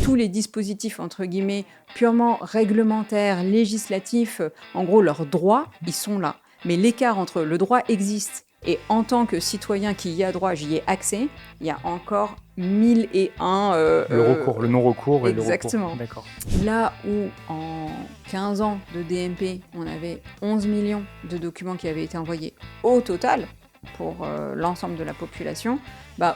tous les dispositifs, entre guillemets, purement réglementaires, législatifs, en gros, leurs droits, ils sont là. Mais l'écart entre le droit existe et en tant que citoyen qui y a droit, j'y ai accès, il y a encore mille et un... Le recours, le non-recours et le recours. Exactement. D'accord. Là où en 15 ans de DMP, on avait 11 millions de documents qui avaient été envoyés au total pour l'ensemble de la population,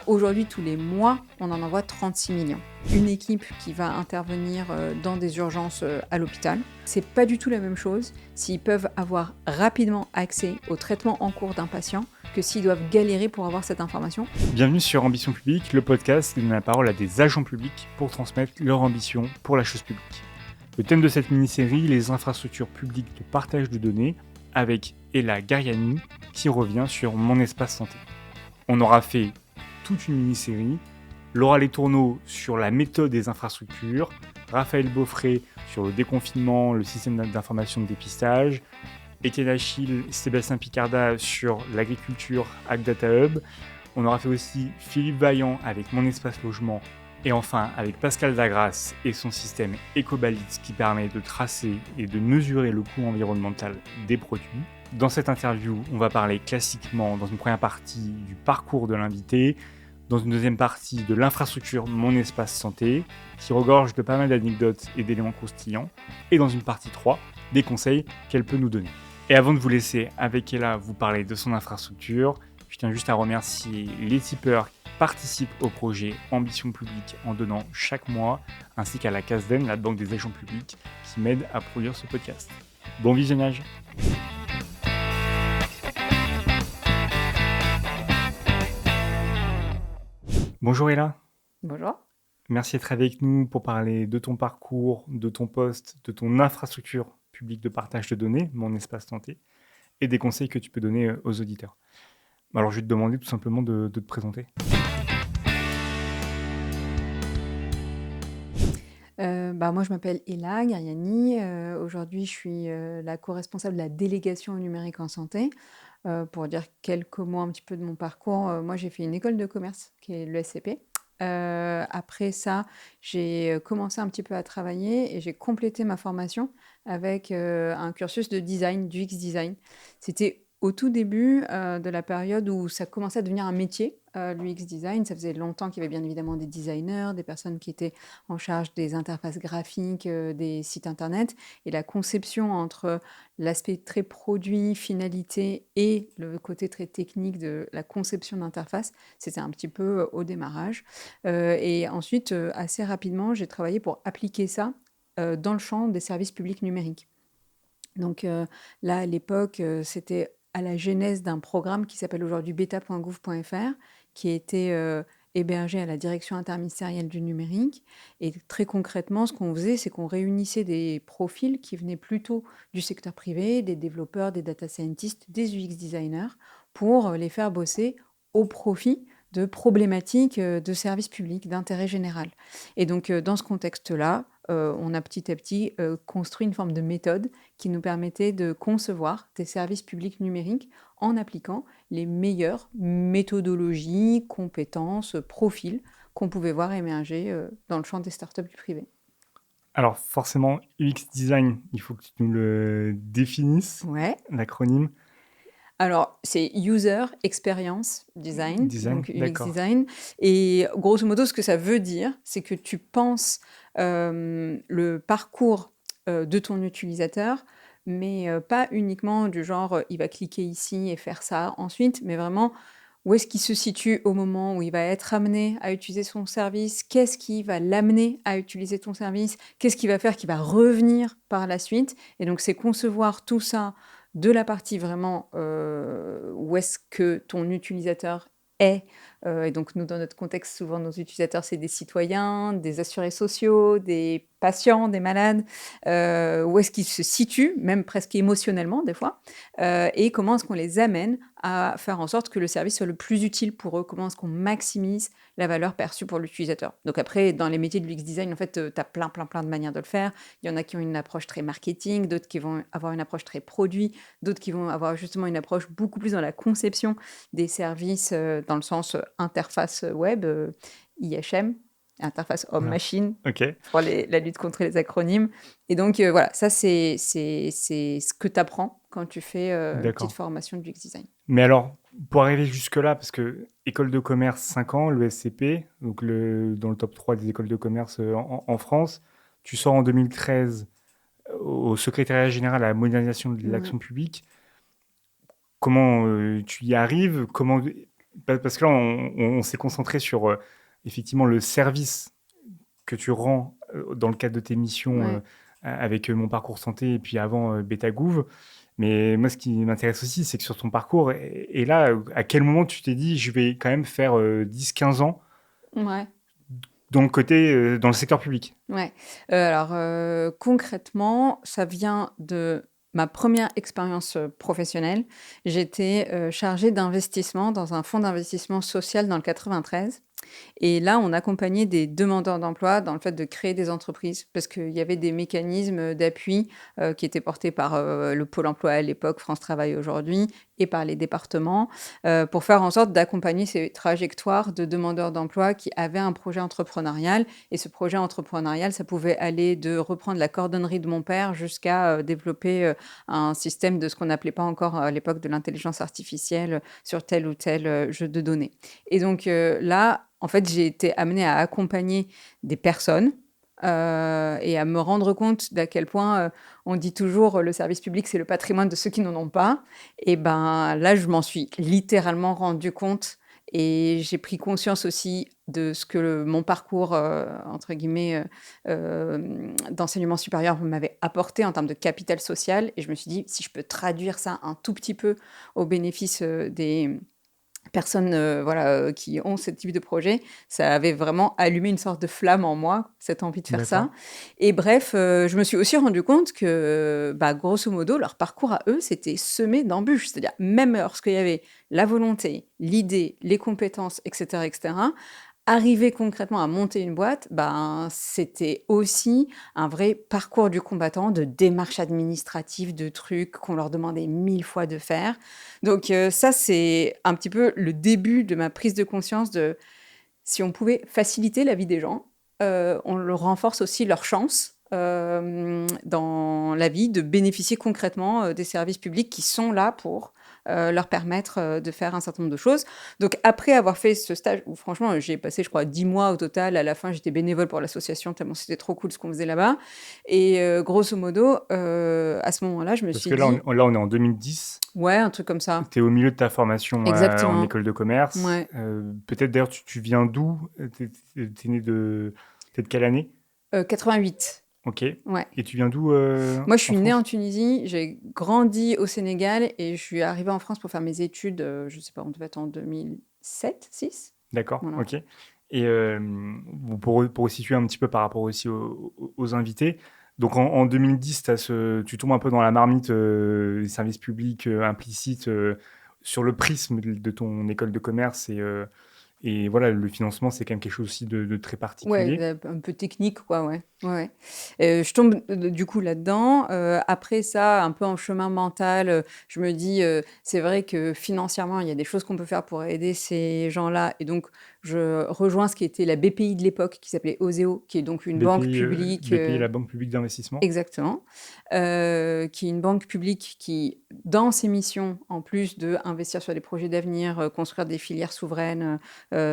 aujourd'hui, tous les mois, on en envoie 36 millions. Une équipe qui va intervenir dans des urgences à l'hôpital, c'est pas du tout la même chose s'ils peuvent avoir rapidement accès au traitement en cours d'un patient que s'ils doivent galérer pour avoir cette information. Bienvenue sur Ambition Publique, le podcast qui donne la parole à des agents publics pour transmettre leur ambition pour la chose publique. Le thème de cette mini-série, les infrastructures publiques de partage de données, avec Ella Gariani qui revient sur Mon Espace Santé. On aura fait toute une mini-série, Laura Letourneau sur la méthode des infrastructures, Raphaël Beaufray sur le déconfinement, le système d'information de dépistage, Étienne Achille, Sébastien Picarda sur l'agriculture Hack Data Hub. On aura fait aussi Philippe Vaillant avec Mon Espace Logement et enfin avec Pascal Dagras et son système EcoBalits qui permet de tracer et de mesurer le coût environnemental des produits. Dans cette interview, on va parler classiquement dans une première partie du parcours de l'invité, dans une deuxième partie de l'infrastructure Mon Espace Santé, qui regorge de pas mal d'anecdotes et d'éléments croustillants, et dans une partie 3, des conseils qu'elle peut nous donner. Et avant de vous laisser avec Ella vous parler de son infrastructure, je tiens juste à remercier les tipeurs qui participent au projet Ambition Publique en donnant chaque mois, ainsi qu'à la CASDEN, la Banque des agents publics, qui m'aide à produire ce podcast. Bon visionnage! Bonjour Ella. Bonjour. Merci d'être avec nous pour parler de ton parcours, de ton poste, de ton infrastructure publique de partage de données, Mon Espace Santé, et des conseils que tu peux donner aux auditeurs. Alors je vais te demander tout simplement de te présenter. Moi, je m'appelle Ella Gariani. Aujourd'hui, je suis la co-responsable de la délégation au numérique en santé. Pour dire quelques mots un petit peu de mon parcours, moi, j'ai fait une école de commerce qui est l'ESCP. Après ça, j'ai commencé un petit peu à travailler et j'ai complété ma formation avec un cursus de design, du UX design. C'était au tout début de la période où ça commençait à devenir un métier, l'UX design. Ça faisait longtemps qu'il y avait bien évidemment des designers, des personnes qui étaient en charge des interfaces graphiques, des sites internet. Et la conception entre l'aspect très produit, finalité et le côté très technique de la conception d'interface, c'était un petit peu au démarrage. Et ensuite, assez rapidement, j'ai travaillé pour appliquer ça dans le champ des services publics numériques. Donc là, à l'époque, c'était à la genèse d'un programme qui s'appelle aujourd'hui beta.gouv.fr, qui a été hébergé à la direction interministérielle du numérique. Et très concrètement, ce qu'on faisait, c'est qu'on réunissait des profils qui venaient plutôt du secteur privé, des développeurs, des data scientists, des UX designers, pour les faire bosser au profit de problématiques de services publics, d'intérêt général. Et donc, dans ce contexte-là, on a petit à petit construit une forme de méthode qui nous permettait de concevoir des services publics numériques en appliquant les meilleures méthodologies, compétences, profils qu'on pouvait voir émerger dans le champ des startups du privé. Alors forcément, UX Design, il faut que tu nous le définisses, Ouais. l'acronyme. Alors, c'est User Experience Design, donc UX d'accord. Design. Et grosso modo, ce que ça veut dire, c'est que tu penses le parcours de ton utilisateur, mais pas uniquement du genre, il va cliquer ici et faire ça ensuite, mais vraiment, où est-ce qu'il se situe au moment où il va être amené à utiliser son service? Qu'est-ce qui va l'amener à utiliser ton service? Qu'est-ce qui va faire qu'il va revenir par la suite? Et donc, c'est concevoir tout ça de la partie vraiment où est-ce que ton utilisateur est. Et donc, nous, dans notre contexte, souvent, nos utilisateurs, c'est des citoyens, des assurés sociaux, des patients, des malades. Où est-ce qu'ils se situent, même presque émotionnellement, des fois. Et comment est-ce qu'on les amène à faire en sorte que le service soit le plus utile pour eux? Comment est-ce qu'on maximise la valeur perçue pour l'utilisateur? Donc après, dans les métiers de l'UX design, en fait, tu as plein de manières de le faire. Il y en a qui ont une approche très marketing, d'autres qui vont avoir une approche très produit, d'autres qui vont avoir justement une approche beaucoup plus dans la conception des services dans le sens interface web, IHM. interface homme-machine Ok, pour la lutte contre les acronymes. Et donc, voilà, ça, c'est ce que tu apprends quand tu fais une petite d'accord. formation de UX design. Mais alors, pour arriver jusque-là, parce que école de commerce 5 ans, le SCP, donc dans le top 3 des écoles de commerce en France, tu sors en 2013 au secrétariat général à la modernisation de Ouais. l'action publique. Comment tu y arrives? Parce que là, on s'est concentré sur effectivement le service que tu rends dans le cadre de tes missions Ouais. avec Mon Parcours Santé et puis avant Betagouv. Mais moi, ce qui m'intéresse aussi, c'est que sur ton parcours, et là, à quel moment tu t'es dit, je vais quand même faire 10-15 ans Ouais. dans le secteur public? Ouais. Alors, concrètement, ça vient de ma première expérience professionnelle. J'étais chargée d'investissement dans un fonds d'investissement social dans le 93. Et là, on accompagnait des demandeurs d'emploi dans le fait de créer des entreprises parce qu'il y avait des mécanismes d'appui qui étaient portés par le Pôle emploi à l'époque, France Travail aujourd'hui, et par les départements pour faire en sorte d'accompagner ces trajectoires de demandeurs d'emploi qui avaient un projet entrepreneurial. Et ce projet entrepreneurial, ça pouvait aller de reprendre la cordonnerie de mon père jusqu'à développer un système de ce qu'on n'appelait pas encore à l'époque de l'intelligence artificielle sur tel ou tel jeu de données. Et donc là, en fait, j'ai été amenée à accompagner des personnes et à me rendre compte d'à quel point on dit toujours le service public, c'est le patrimoine de ceux qui n'en ont pas. Et ben là, je m'en suis littéralement rendu compte et j'ai pris conscience aussi de ce que mon parcours, entre guillemets, d'enseignement supérieur m'avait apporté en termes de capital social. Et je me suis dit, si je peux traduire ça un tout petit peu au bénéfice des personnes voilà, qui ont ce type de projet, ça avait vraiment allumé une sorte de flamme en moi, cette envie de faire D'accord. ça. Et bref, je me suis aussi rendu compte que, bah, grosso modo, leur parcours à eux, c'était semé d'embûches. C'est-à-dire, même lorsqu'il y avait la volonté, l'idée, les compétences, etc., arriver concrètement à monter une boîte, ben, c'était aussi un vrai parcours du combattant de démarches administratives, de trucs qu'on leur demandait 1000 fois de faire. Donc ça, c'est un petit peu le début de ma prise de conscience de si on pouvait faciliter la vie des gens, on leur renforce aussi leur chance dans la vie de bénéficier concrètement des services publics qui sont là pour leur permettre de faire un certain nombre de choses. Donc après avoir fait ce stage, où franchement j'ai passé je crois 10 mois au total, à la fin j'étais bénévole pour l'association tellement c'était trop cool ce qu'on faisait là-bas. Et grosso modo, à ce moment-là, je me Parce suis que là, dit, on est en 2010. ouais, un truc comme ça. Tu es au milieu de ta formation en Exactement. école de commerce. Ouais. Peut-être d'ailleurs, tu viens d'où? T'es né de... T'es de quelle année? 88. Ok. Ouais. Et tu viens d'où Moi, je en suis née en France? Tunisie, j'ai grandi au Sénégal et je suis arrivée en France pour faire mes études, je sais pas, on devait être en 2007, 6. D'accord, Voilà. ok. Et bon, pour situer un petit peu par rapport aussi aux invités, donc en 2010, tu tombes un peu dans la marmite des services publics implicites sur le prisme de ton école de commerce et voilà, le financement, c'est quand même quelque chose aussi de très Ouais, particulier. un peu technique, quoi, ouais. Ouais, ouais. Je tombe du coup là-dedans. Après ça, un peu en chemin mental, je me dis, c'est vrai que financièrement, il y a des choses qu'on peut faire pour aider ces gens-là. Et donc, je rejoins ce qui était la BPI de l'époque, qui s'appelait Oseo, qui est donc une banque publique. BPI, la Banque publique d'investissement. Exactement, qui est une banque publique qui, dans ses missions, en plus d'investir sur des projets d'avenir, construire des filières souveraines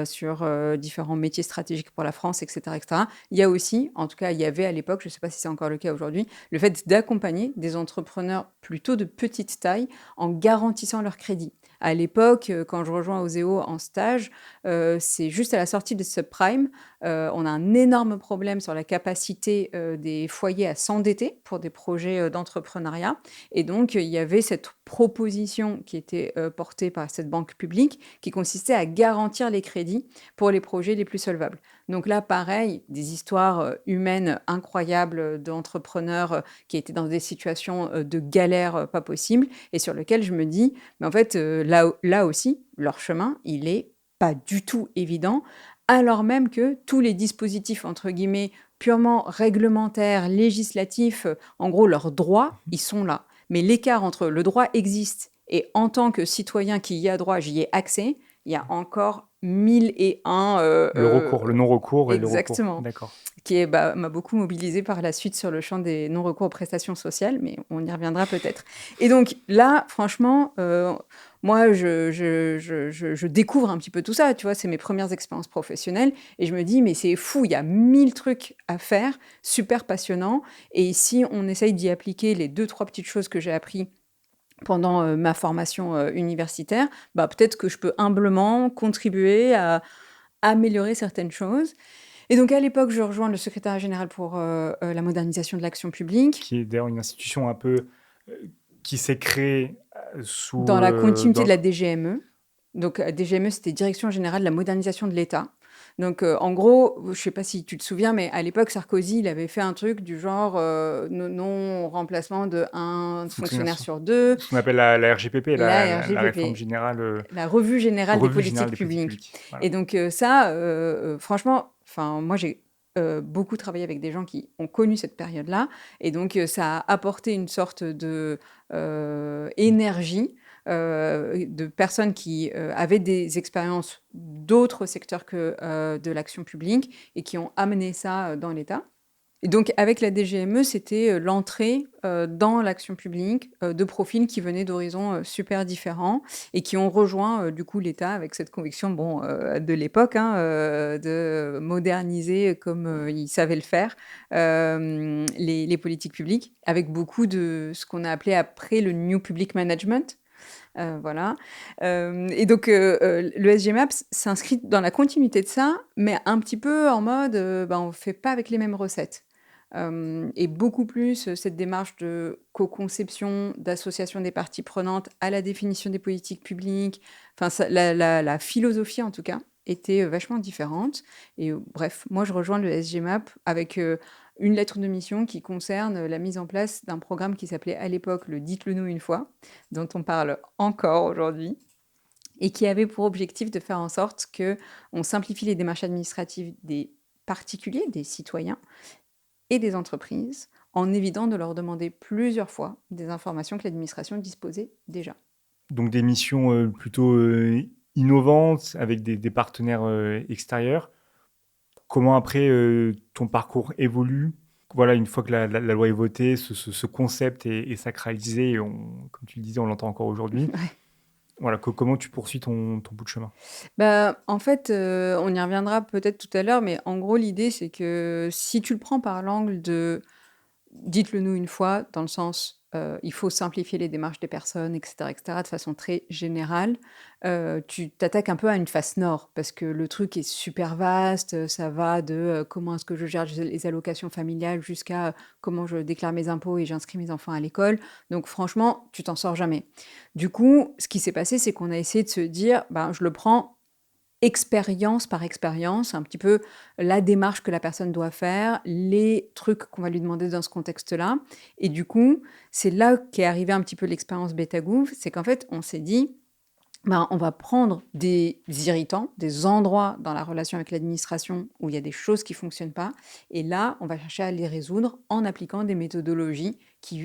sur différents métiers stratégiques pour la France, etc., etc., il y a aussi, en tout cas il y avait à l'époque, je ne sais pas si c'est encore le cas aujourd'hui, le fait d'accompagner des entrepreneurs plutôt de petite taille en garantissant leur crédit. À l'époque, quand je rejoins Oseo en stage, c'est juste à la sortie de subprime. On a un énorme problème sur la capacité des foyers à s'endetter pour des projets d'entrepreneuriat. Et donc, il y avait cette proposition qui était portée par cette banque publique qui consistait à garantir les crédits pour les projets les plus solvables. Donc là, pareil, des histoires humaines incroyables d'entrepreneurs qui étaient dans des situations de galère pas possible et sur lesquelles je me dis, mais en fait, là aussi, leur chemin, il est pas du tout évident, alors même que tous les dispositifs, entre guillemets, purement réglementaires, législatifs, en gros, leurs droits, ils sont là. Mais l'écart entre le droit existe et en tant que citoyen qui y a droit, j'y ai accès, il y a encore 1001 Le non-recours et le recours. exactement, D'accord. qui m'a beaucoup mobilisée par la suite sur le champ des non-recours aux prestations sociales, mais on y reviendra peut-être. Et donc là, franchement, moi, je découvre un petit peu tout ça, tu vois, c'est mes premières expériences professionnelles, et je me dis, mais c'est fou, il y a 1000 trucs à faire, super passionnant, et si on essaye d'y appliquer les 2-3 petites choses que j'ai appris pendant ma formation universitaire, peut-être que je peux humblement contribuer à améliorer certaines choses. Et donc à l'époque, je rejoins le secrétariat général pour la modernisation de l'action publique. Qui est d'ailleurs une institution un peu qui s'est créée Dans la continuité de la DGME. Donc DGME, c'était Direction générale de la modernisation de l'État. Donc en gros, je ne sais pas si tu te souviens, mais à l'époque, Sarkozy, il avait fait un truc du genre non-remplacement de un fonctionnaire sur 2. Ce qu'on appelle la RGPP, La la RGPP, réforme générale. la revue générale des politiques publiques. publiques. Voilà. Et donc ça, franchement, moi j'ai beaucoup travaillé avec des gens qui ont connu cette période-là, et donc ça a apporté une sorte de énergie de personnes qui avaient des expériences d'autres secteurs que de l'action publique et qui ont amené ça dans l'État. Et donc, avec la DGME, c'était l'entrée dans l'action publique de profils qui venaient d'horizons super différents et qui ont rejoint du coup l'État avec cette conviction de l'époque de moderniser comme ils savaient le faire les politiques publiques, avec beaucoup de ce qu'on a appelé après le New Public Management. Voilà. Et donc, le SGMAP s'inscrit dans la continuité de ça, mais un petit peu en mode, on ne fait pas avec les mêmes recettes. Et beaucoup plus cette démarche de co-conception, d'association des parties prenantes à la définition des politiques publiques. Enfin, la philosophie, en tout cas, était vachement différente. Et bref, moi, je rejoins le SGMAP avec une lettre de mission qui concerne la mise en place d'un programme qui s'appelait à l'époque le Dites-le nous une fois, dont on parle encore aujourd'hui, et qui avait pour objectif de faire en sorte qu'on simplifie les démarches administratives des particuliers, des citoyens et des entreprises, en évitant de leur demander plusieurs fois des informations que l'administration disposait déjà. Donc des missions plutôt innovantes avec des partenaires extérieurs. Comment après ton parcours évolue? Voilà, une fois que la loi est votée, ce concept est sacralisé, et comme tu le disais, on l'entend encore aujourd'hui. Ouais. Voilà, comment tu poursuis ton bout de chemin? En fait, on y reviendra peut-être tout à l'heure, mais en gros, l'idée, c'est que si tu le prends par l'angle de dites-le nous une fois, dans le sens, il faut simplifier les démarches des personnes, etc., etc., de façon très générale. Tu t'attaques un peu à une face nord, parce que le truc est super vaste. Ça va de comment est-ce que je gère les allocations familiales jusqu'à comment je déclare mes impôts et j'inscris mes enfants à l'école. Donc franchement, tu t'en sors jamais. Du coup, ce qui s'est passé, c'est qu'on a essayé de se dire, je le prends expérience par expérience, un petit peu la démarche que la personne doit faire, les trucs qu'on va lui demander dans ce contexte-là. Et du coup, c'est là qu'est arrivée un petit peu l'expérience Betagouv, c'est qu'en fait, on s'est dit, on va prendre des irritants, des endroits dans la relation avec l'administration où il y a des choses qui ne fonctionnent pas, et là, on va chercher à les résoudre en appliquant des méthodologies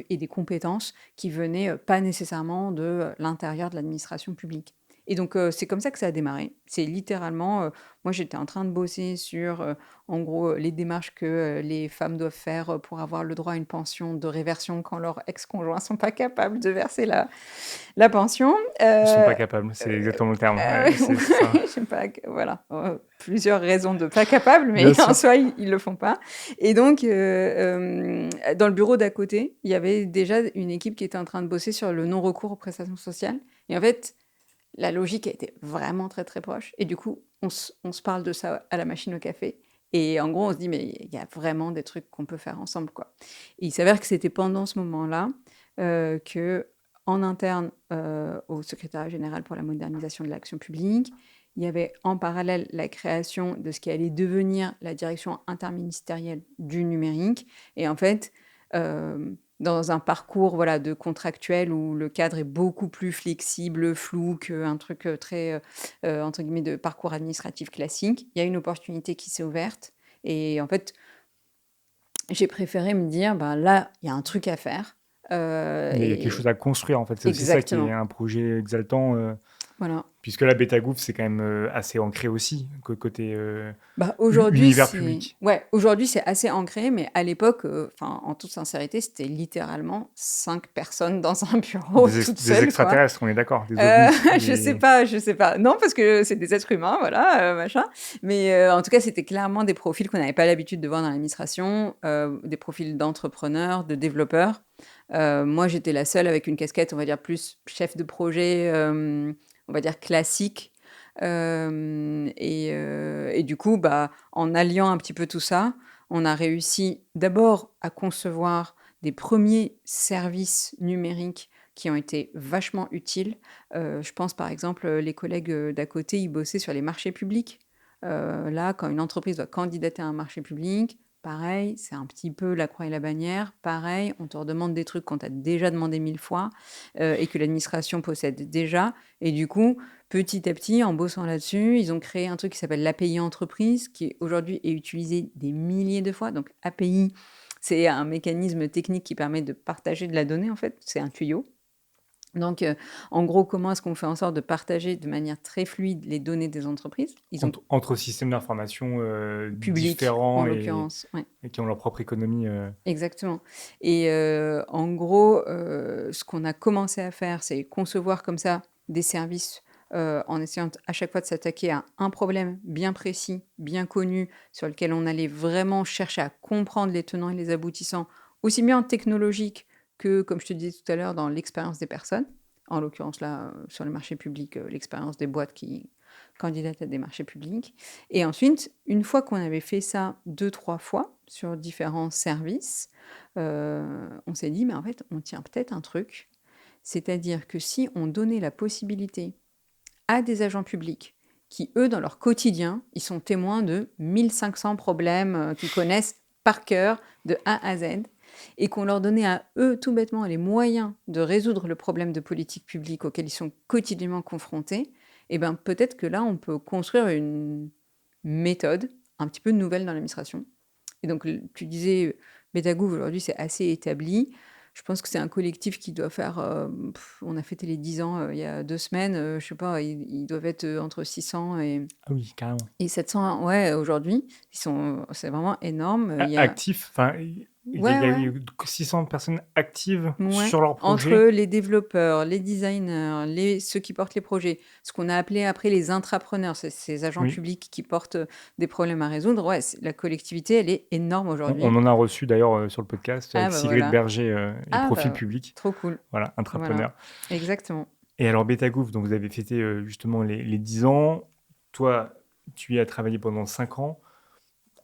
et des compétences qui venaient pas nécessairement de l'intérieur de l'administration publique. Et donc, c'est comme ça que ça a démarré. C'est littéralement, moi j'étais en train de bosser sur, en gros, les démarches que les femmes doivent faire pour avoir le droit à une pension de réversion quand leurs ex-conjoints ne sont pas capables de verser la pension. Ils sont pas capables, c'est exactement le terme. C'est ça. Je sais pas, voilà, plusieurs raisons de pas capables, mais Bien sûr. en soi, ils le font pas. Et donc, dans le bureau d'à côté, il y avait déjà une équipe qui était en train de bosser sur le non-recours aux prestations sociales. Et en fait, la logique a été vraiment très, très proche. Et du coup, on se parle de ça à la machine au café. Et en gros, on se dit, mais il y a vraiment des trucs qu'on peut faire ensemble, quoi. Et il s'avère que c'était pendant ce moment-là que, en interne au secrétariat général pour la modernisation de l'action publique, il y avait en parallèle la création de ce qui allait devenir la direction interministérielle du numérique. Et en fait, dans un parcours de contractuel où le cadre est beaucoup plus flexible, flou qu'un truc très, entre guillemets, de parcours administratif classique, il y a une opportunité qui s'est ouverte. Et en fait, j'ai préféré me dire, là, il y a un truc à faire. Il y a quelque chose à construire, en fait. C'est aussi ça qui est un projet exaltant. Voilà. Puisque la Betagouv, c'est quand même assez ancré aussi, côté Aujourd'hui, univers c'est public. ouais, aujourd'hui, c'est assez ancré, mais à l'époque, enfin, en toute sincérité, c'était littéralement 5 personnes dans un bureau, toutes Des seules, quoi. extraterrestres, on est d'accord, des ovnis. Je sais pas. Non, parce que c'est des êtres humains, voilà, machin. Mais en tout cas, c'était clairement des profils qu'on n'avait pas l'habitude de voir dans l'administration, des profils d'entrepreneurs, de développeurs. Moi, j'étais la seule avec une casquette, on va dire, plus chef de projet, on va dire classique. Et du coup, en alliant un petit peu tout ça, on a réussi d'abord à concevoir des premiers services numériques qui ont été vachement utiles. Je pense par exemple, les collègues d'à côté, ils bossaient sur les marchés publics. Là, quand une entreprise doit candidater à un marché public, pareil, c'est un petit peu la croix et la bannière. Pareil, on te redemande des trucs qu'on t'a déjà demandé 1000 fois et que l'administration possède déjà. Et du coup, petit à petit, en bossant là-dessus, ils ont créé un truc qui s'appelle l'API entreprise, qui aujourd'hui est utilisé des milliers de fois. Donc API, c'est un mécanisme technique qui permet de partager de la donnée, en fait. C'est un tuyau. Donc, en gros, comment est-ce qu'on fait en sorte de partager de manière très fluide les données des entreprises? Ils ont Entre systèmes d'information public, en différents l'occurrence, ouais. et qui ont leur propre économie. Exactement. Et en gros, ce qu'on a commencé à faire, c'est concevoir comme ça des services en essayant à chaque fois de s'attaquer à un problème bien précis, bien connu, sur lequel on allait vraiment chercher à comprendre les tenants et les aboutissants, aussi bien en technologique que, comme je te disais tout à l'heure, dans l'expérience des personnes. En l'occurrence, là, sur le marché public, l'expérience des boîtes qui candidatent à des marchés publics. Et ensuite, une fois qu'on avait fait ça 2-3 fois sur différents services, on s'est dit, mais en fait, on tient peut-être un truc. C'est-à-dire que si on donnait la possibilité à des agents publics qui, eux, dans leur quotidien, ils sont témoins de 1500 problèmes qu'ils connaissent par cœur de A à Z, et qu'on leur donnait à eux, tout bêtement, les moyens de résoudre le problème de politique publique auquel ils sont quotidiennement confrontés, et ben peut-être que là, on peut construire une méthode un petit peu nouvelle dans l'administration. Et donc, tu disais, Betagouv, aujourd'hui, c'est assez établi. Je pense que c'est un collectif qui doit faire... on a fêté les 10 ans il y a 2 semaines. Je sais pas, ils doivent être entre 600 Ah oui, carrément. et 700 ouais, aujourd'hui. C'est vraiment énorme. Il y a... Actifs, enfin, il y Ouais, a ouais. eu 600 personnes actives Ouais, sur leur entre projet. les développeurs, les designers, ceux qui portent les projets, ce qu'on a appelé après les intrapreneurs, c'est ces agents Oui. publics qui portent des problèmes à résoudre. Ouais, la collectivité, elle est énorme aujourd'hui. On en a reçu d'ailleurs sur le podcast Ah avec bah Sigrid voilà. Berger et Ah Profil bah, Public. trop cool. Voilà, intrapreneur. Voilà, exactement. Et alors, Betagouv, donc vous avez fêté justement les 10 ans. Toi, tu y as travaillé pendant 5 ans.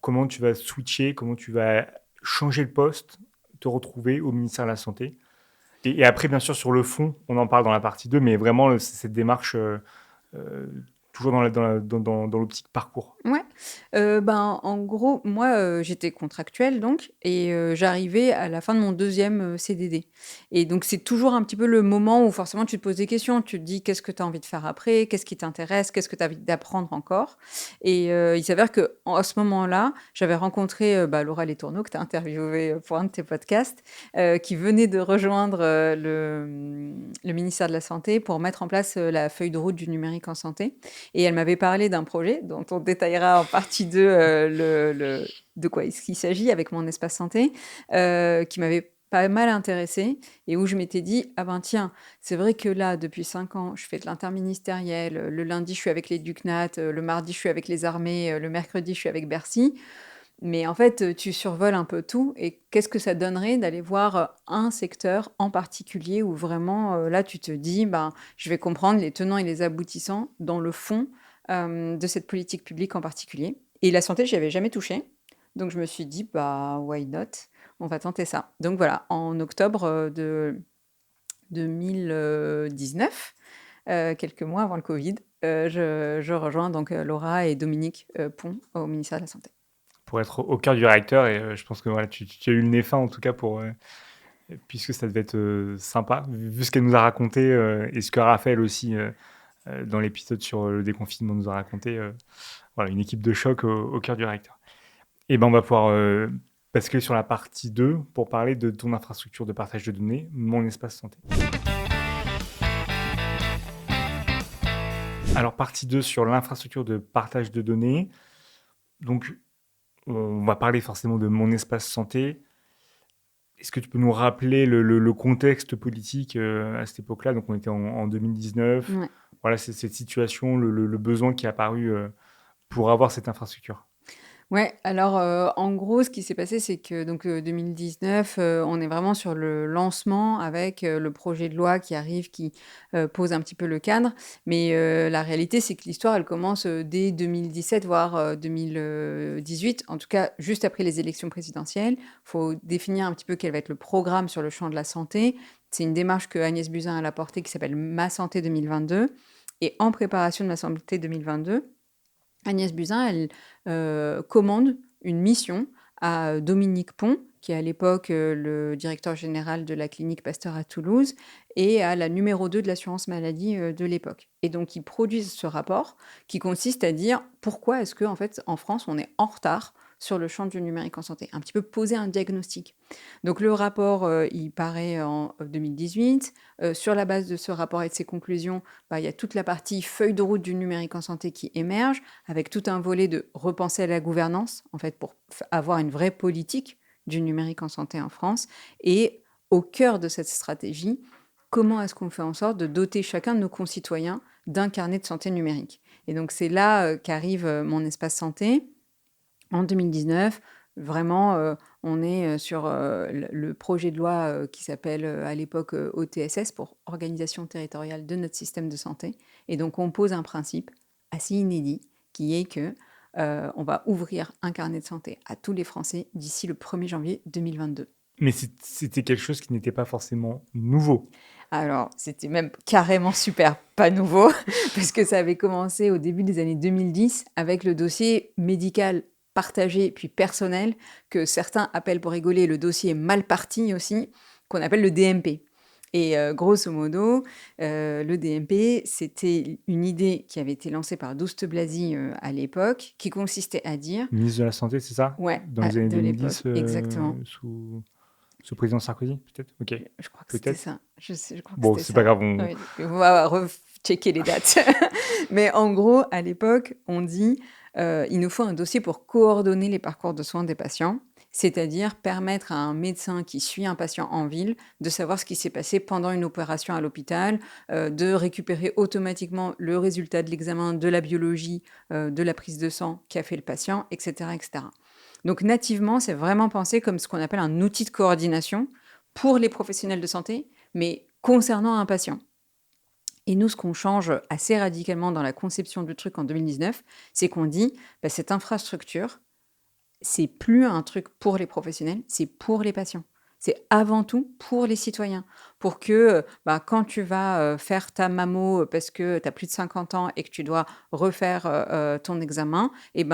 Comment tu vas switcher, comment tu vas changer le poste, te retrouver au ministère de la Santé. Et après, bien sûr, sur le fond, on en parle dans la partie 2, mais vraiment, cette démarche, toujours dans l'optique parcours. Ouais, en gros, moi, j'étais contractuelle donc et j'arrivais à la fin de mon 2e CDD et donc c'est toujours un petit peu le moment où forcément tu te poses des questions. Tu te dis: «Qu'est-ce que tu as envie de faire après? Qu'est-ce qui t'intéresse? Qu'est-ce que tu as envie d'apprendre encore?» Et il s'avère qu'en à ce moment-là, j'avais rencontré, Laura Letourneau que tu as interviewée, pour un de tes podcasts, qui venait de rejoindre, le ministère de la Santé pour mettre en place, la feuille de route du numérique en santé et elle m'avait parlé d'un projet dont on détaillera en partie 2 de quoi est-ce qu'il s'agit avec mon espace santé, qui m'avait pas mal intéressée et où je m'étais dit: «Ah ben tiens, c'est vrai que là, depuis 5 ans, je fais de l'interministériel, le lundi, je suis avec les DUCNAT, le mardi, je suis avec les armées, le mercredi, je suis avec Bercy». Mais en fait, tu survoles un peu tout et qu'est-ce que ça donnerait d'aller voir, un secteur en particulier où vraiment, là, tu te dis: «Ben, je vais comprendre les tenants et les aboutissants dans le fond, de cette politique publique en particulier». Et la santé, j'y avais jamais touché. Donc je me suis dit: «Bah, why not? On va tenter ça». Donc voilà, en octobre, de 2019, quelques mois avant le covid, je rejoins donc, Laura et Dominique, Pont au ministère de la Santé. Pour être au cœur du réacteur, et je pense que voilà, tu as eu le nez fin en tout cas puisque ça devait être sympa, vu ce qu'elle nous a raconté et ce que Raphaël aussi, dans l'épisode sur le déconfinement, nous a raconté. Voilà, une équipe de choc au cœur du réacteur. Et ben on va pouvoir basculer sur la partie 2 pour parler de ton infrastructure de partage de données, mon espace santé. Alors, partie 2 sur l'infrastructure de partage de données. Donc, on va parler forcément de Mon Espace Santé. Est-ce que tu peux nous rappeler le contexte politique à cette époque-là? Donc, on était en 2019. Ouais. Voilà, c'est cette situation, le besoin qui est apparu pour avoir cette infrastructure. Ouais, alors, en gros, ce qui s'est passé, c'est que donc, 2019, on est vraiment sur le lancement avec, le projet de loi qui arrive, qui, pose un petit peu le cadre. Mais, la réalité, c'est que l'histoire, elle commence, dès 2017, voire, 2018. En tout cas, juste après les élections présidentielles. Faut définir un petit peu quel va être le programme sur le champ de la santé. C'est une démarche que Agnès Buzyn, elle a portée qui s'appelle Ma santé 2022 et en préparation de Ma santé 2022, Agnès Buzyn, elle commande une mission à Dominique Pon, qui est à l'époque le directeur général de la clinique Pasteur à Toulouse, et à la numéro 2 de l'assurance maladie de l'époque. Et donc, ils produisent ce rapport qui consiste à dire pourquoi est-ce qu'en fait, en France, on est en retard sur le champ du numérique en santé. Un petit peu poser un diagnostic. Donc, le rapport, il paraît en 2018. Sur la base de ce rapport et de ses conclusions, il y a toute la partie feuille de route du numérique en santé qui émerge, avec tout un volet de repenser à la gouvernance, en fait, pour avoir une vraie politique du numérique en santé en France. Et au cœur de cette stratégie, comment est-ce qu'on fait en sorte de doter chacun de nos concitoyens d'un carnet de santé numérique? Et donc, c'est là qu'arrive Mon Espace Santé. En 2019, vraiment, on est sur le projet de loi qui s'appelle à l'époque OTSS, pour Organisation territoriale de notre système de santé. Et donc, on pose un principe assez inédit, qui est que on va ouvrir un carnet de santé à tous les Français d'ici le 1er janvier 2022. Mais c'était quelque chose qui n'était pas forcément nouveau. Alors, c'était même carrément super pas nouveau, parce que ça avait commencé au début des années 2010 avec le dossier médical partagé puis personnel, que certains appellent pour rigoler le dossier mal parti aussi, qu'on appelle le DMP. Et grosso modo, le DMP, c'était une idée qui avait été lancée par Douste Blazy à l'époque, qui consistait à dire... Ministre de la Santé, c'est ça? Ouais, Dans les années de l'époque, 2010, exactement. sous président Sarkozy, peut-être? Ok, Je crois que c'était peut-être. ça. Je crois que Bon, c'était c'est ça. pas grave, Ouais, on va rechecker les dates. Mais en gros, à l'époque, on dit il nous faut un dossier pour coordonner les parcours de soins des patients, c'est-à-dire permettre à un médecin qui suit un patient en ville de savoir ce qui s'est passé pendant une opération à l'hôpital, de récupérer automatiquement le résultat de l'examen, de la biologie, de la prise de sang qu'a fait le patient, etc., etc. Donc nativement, c'est vraiment pensé comme ce qu'on appelle un outil de coordination pour les professionnels de santé, mais concernant un patient. Et nous, ce qu'on change assez radicalement dans la conception du truc en 2019, c'est qu'on dit, cette infrastructure, c'est plus un truc pour les professionnels, c'est pour les patients. C'est avant tout pour les citoyens. Pour que quand tu vas faire ta mammo parce que tu as plus de 50 ans et que tu dois refaire ton examen, et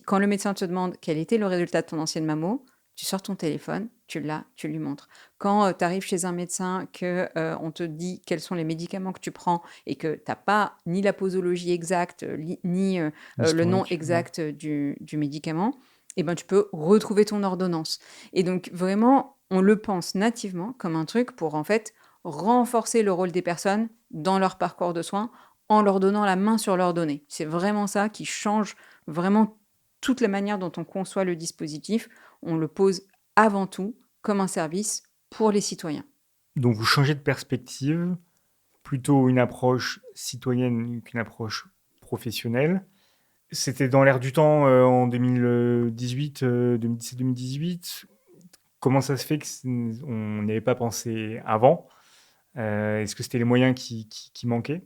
quand le médecin te demande quel était le résultat de ton ancienne mammo, tu sors ton téléphone, tu l'as, tu lui montres. Quand tu arrives chez un médecin, qu'on te dit quels sont les médicaments que tu prends et que tu n'as pas ni la posologie exacte, ni le nom exact du médicament, tu peux retrouver ton ordonnance. Et donc, vraiment, on le pense nativement comme un truc pour, en fait, renforcer le rôle des personnes dans leur parcours de soins en leur donnant la main sur leurs données. C'est vraiment ça qui change vraiment toute la manière dont on conçoit le dispositif. On le pose avant tout comme un service pour les citoyens. Donc, vous changez de perspective, plutôt une approche citoyenne qu'une approche professionnelle. C'était dans l'air du temps en 2018, 2017-2018. Comment ça se fait qu'on n'y avait pas pensé avant? Est-ce que c'était les moyens qui manquaient?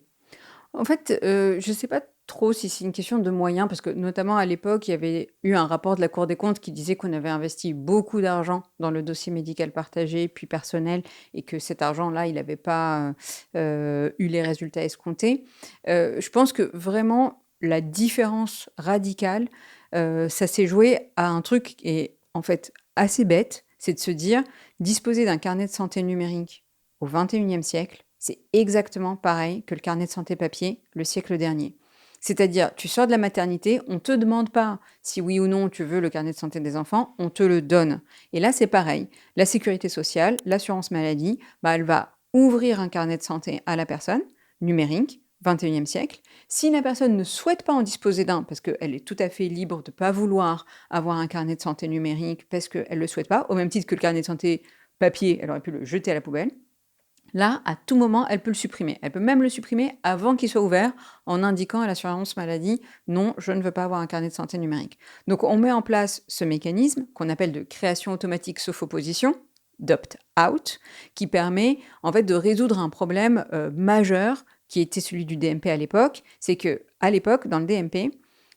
En fait, je ne sais pas trop si c'est une question de moyens, parce que notamment à l'époque, il y avait eu un rapport de la Cour des comptes qui disait qu'on avait investi beaucoup d'argent dans le dossier médical partagé, puis personnel, et que cet argent-là, il n'avait pas eu les résultats escomptés. Je pense que vraiment, la différence radicale, ça s'est joué à un truc qui est en fait assez bête, c'est de se dire, disposer d'un carnet de santé numérique au XXIe siècle, c'est exactement pareil que le carnet de santé papier le siècle dernier. C'est-à-dire, tu sors de la maternité, on ne te demande pas si oui ou non tu veux le carnet de santé des enfants, on te le donne. Et là, c'est pareil. La sécurité sociale, l'assurance maladie, elle va ouvrir un carnet de santé à la personne, numérique, XXIe siècle. Si la personne ne souhaite pas en disposer d'un, parce qu'elle est tout à fait libre de ne pas vouloir avoir un carnet de santé numérique parce qu'elle ne le souhaite pas, au même titre que le carnet de santé papier, elle aurait pu le jeter à la poubelle. Là, à tout moment, elle peut le supprimer. Elle peut même le supprimer avant qu'il soit ouvert en indiquant à l'assurance maladie: non, je ne veux pas avoir un carnet de santé numérique. Donc on met en place ce mécanisme qu'on appelle de création automatique sauf opposition, d'opt-out, qui permet en fait de résoudre un problème majeur qui était celui du DMP à l'époque. C'est que à l'époque, dans le DMP,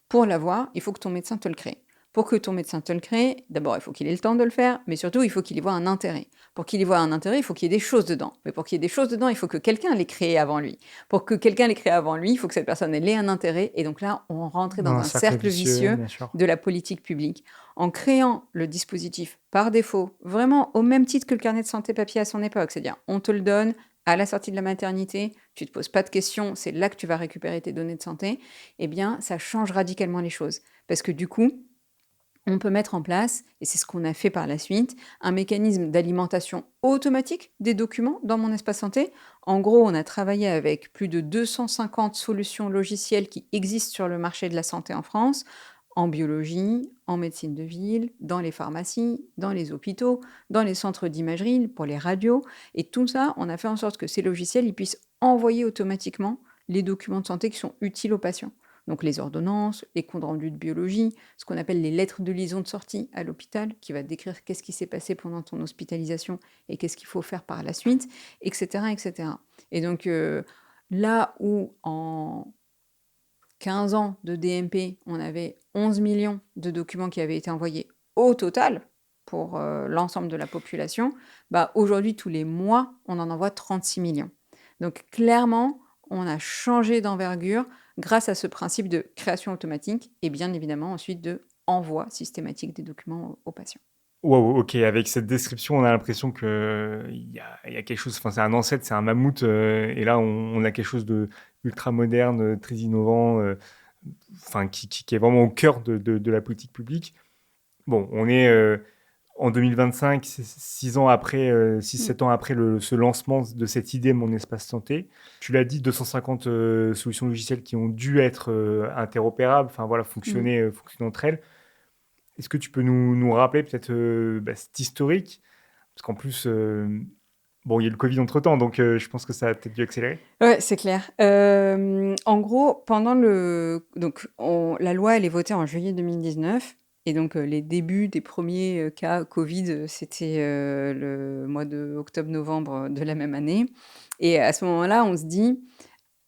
pour l'avoir, il faut que ton médecin te le crée. Pour que ton médecin te le crée, d'abord, il faut qu'il ait le temps de le faire, mais surtout, il faut qu'il y voie un intérêt. Pour qu'il y voie un intérêt, il faut qu'il y ait des choses dedans. Mais pour qu'il y ait des choses dedans, il faut que quelqu'un les crée avant lui. Pour que quelqu'un les crée avant lui, il faut que cette personne ait un intérêt. Et donc là, on rentrait dans Un un cercle cercle vicieux, vicieux bien sûr. de la politique publique. En créant le dispositif par défaut, vraiment au même titre que le carnet de santé papier à son époque, c'est-à-dire on te le donne à la sortie de la maternité, tu ne te poses pas de questions, c'est là que tu vas récupérer tes données de santé, eh bien, ça change radicalement les choses. Parce que du coup, on peut mettre en place, et c'est ce qu'on a fait par la suite, un mécanisme d'alimentation automatique des documents dans mon espace santé. En gros, on a travaillé avec plus de 250 solutions logicielles qui existent sur le marché de la santé en France, en biologie, en médecine de ville, dans les pharmacies, dans les hôpitaux, dans les centres d'imagerie, pour les radios. Et tout ça, on a fait en sorte que ces logiciels ils puissent envoyer automatiquement les documents de santé qui sont utiles aux patients. Donc les ordonnances, les comptes rendus de biologie, ce qu'on appelle les lettres de liaison de sortie à l'hôpital, qui va décrire qu'est-ce qui s'est passé pendant ton hospitalisation et qu'est-ce qu'il faut faire par la suite, etc. etc. Et donc là où en 15 ans de DMP, on avait 11 millions de documents qui avaient été envoyés au total pour l'ensemble de la population, bah, aujourd'hui, tous les mois, on en envoie 36 millions. Donc clairement, on a changé d'envergure grâce à ce principe de création automatique et bien évidemment ensuite de envoi systématique des documents aux patients. Wow, ok, avec cette description, on a l'impression que il y a quelque chose, enfin, c'est un ancêtre, c'est un mammouth, et là, on a quelque chose de ultra moderne, très innovant, enfin, qui est vraiment au cœur de la politique publique. Bon, on est en 2025, 6 ans après, Mm. 6-7 ans après ce lancement de cette idée Mon Espace Santé. Tu l'as dit, 250 solutions logicielles qui ont dû être interopérables, enfin voilà, Mm. fonctionner entre elles. Est-ce que tu peux nous rappeler peut-être cet historique? Parce qu'en plus, bon, il y a eu le Covid entre-temps, donc je pense que ça a peut-être dû accélérer. Ouais, c'est clair. En gros, pendant le donc la loi, elle est votée en juillet 2019 et donc les débuts des premiers cas Covid, c'était le mois de octobre-novembre de la même année. Et à ce moment-là, on se dit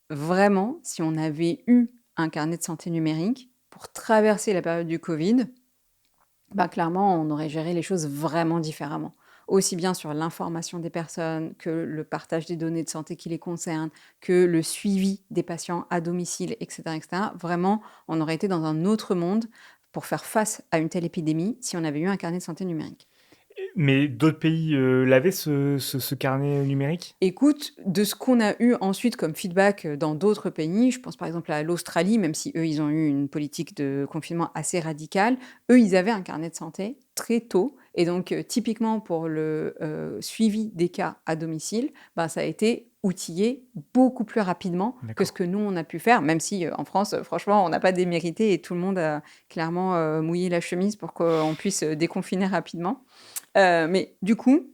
vraiment, si on avait eu un carnet de santé numérique pour traverser la période du Covid, bah, clairement, on aurait géré les choses vraiment différemment. Aussi bien sur l'information des personnes, que le partage des données de santé qui les concernent, que le suivi des patients à domicile, etc., etc. Vraiment, on aurait été dans un autre monde pour faire face à une telle épidémie si on avait eu un carnet de santé numérique. Mais d'autres pays l'avaient, ce carnet numérique? Écoute, de ce qu'on a eu ensuite comme feedback dans d'autres pays, je pense par exemple à l'Australie, même si eux, ils ont eu une politique de confinement assez radicale, eux, ils avaient un carnet de santé très tôt. Et donc, typiquement pour le suivi des cas à domicile, bah, ça a été outillé beaucoup plus rapidement que ce D'accord. que nous, on a pu faire, même si en France, franchement, on n'a pas démérité et tout le monde a clairement mouillé la chemise pour qu'on puisse déconfiner rapidement. Mais du coup,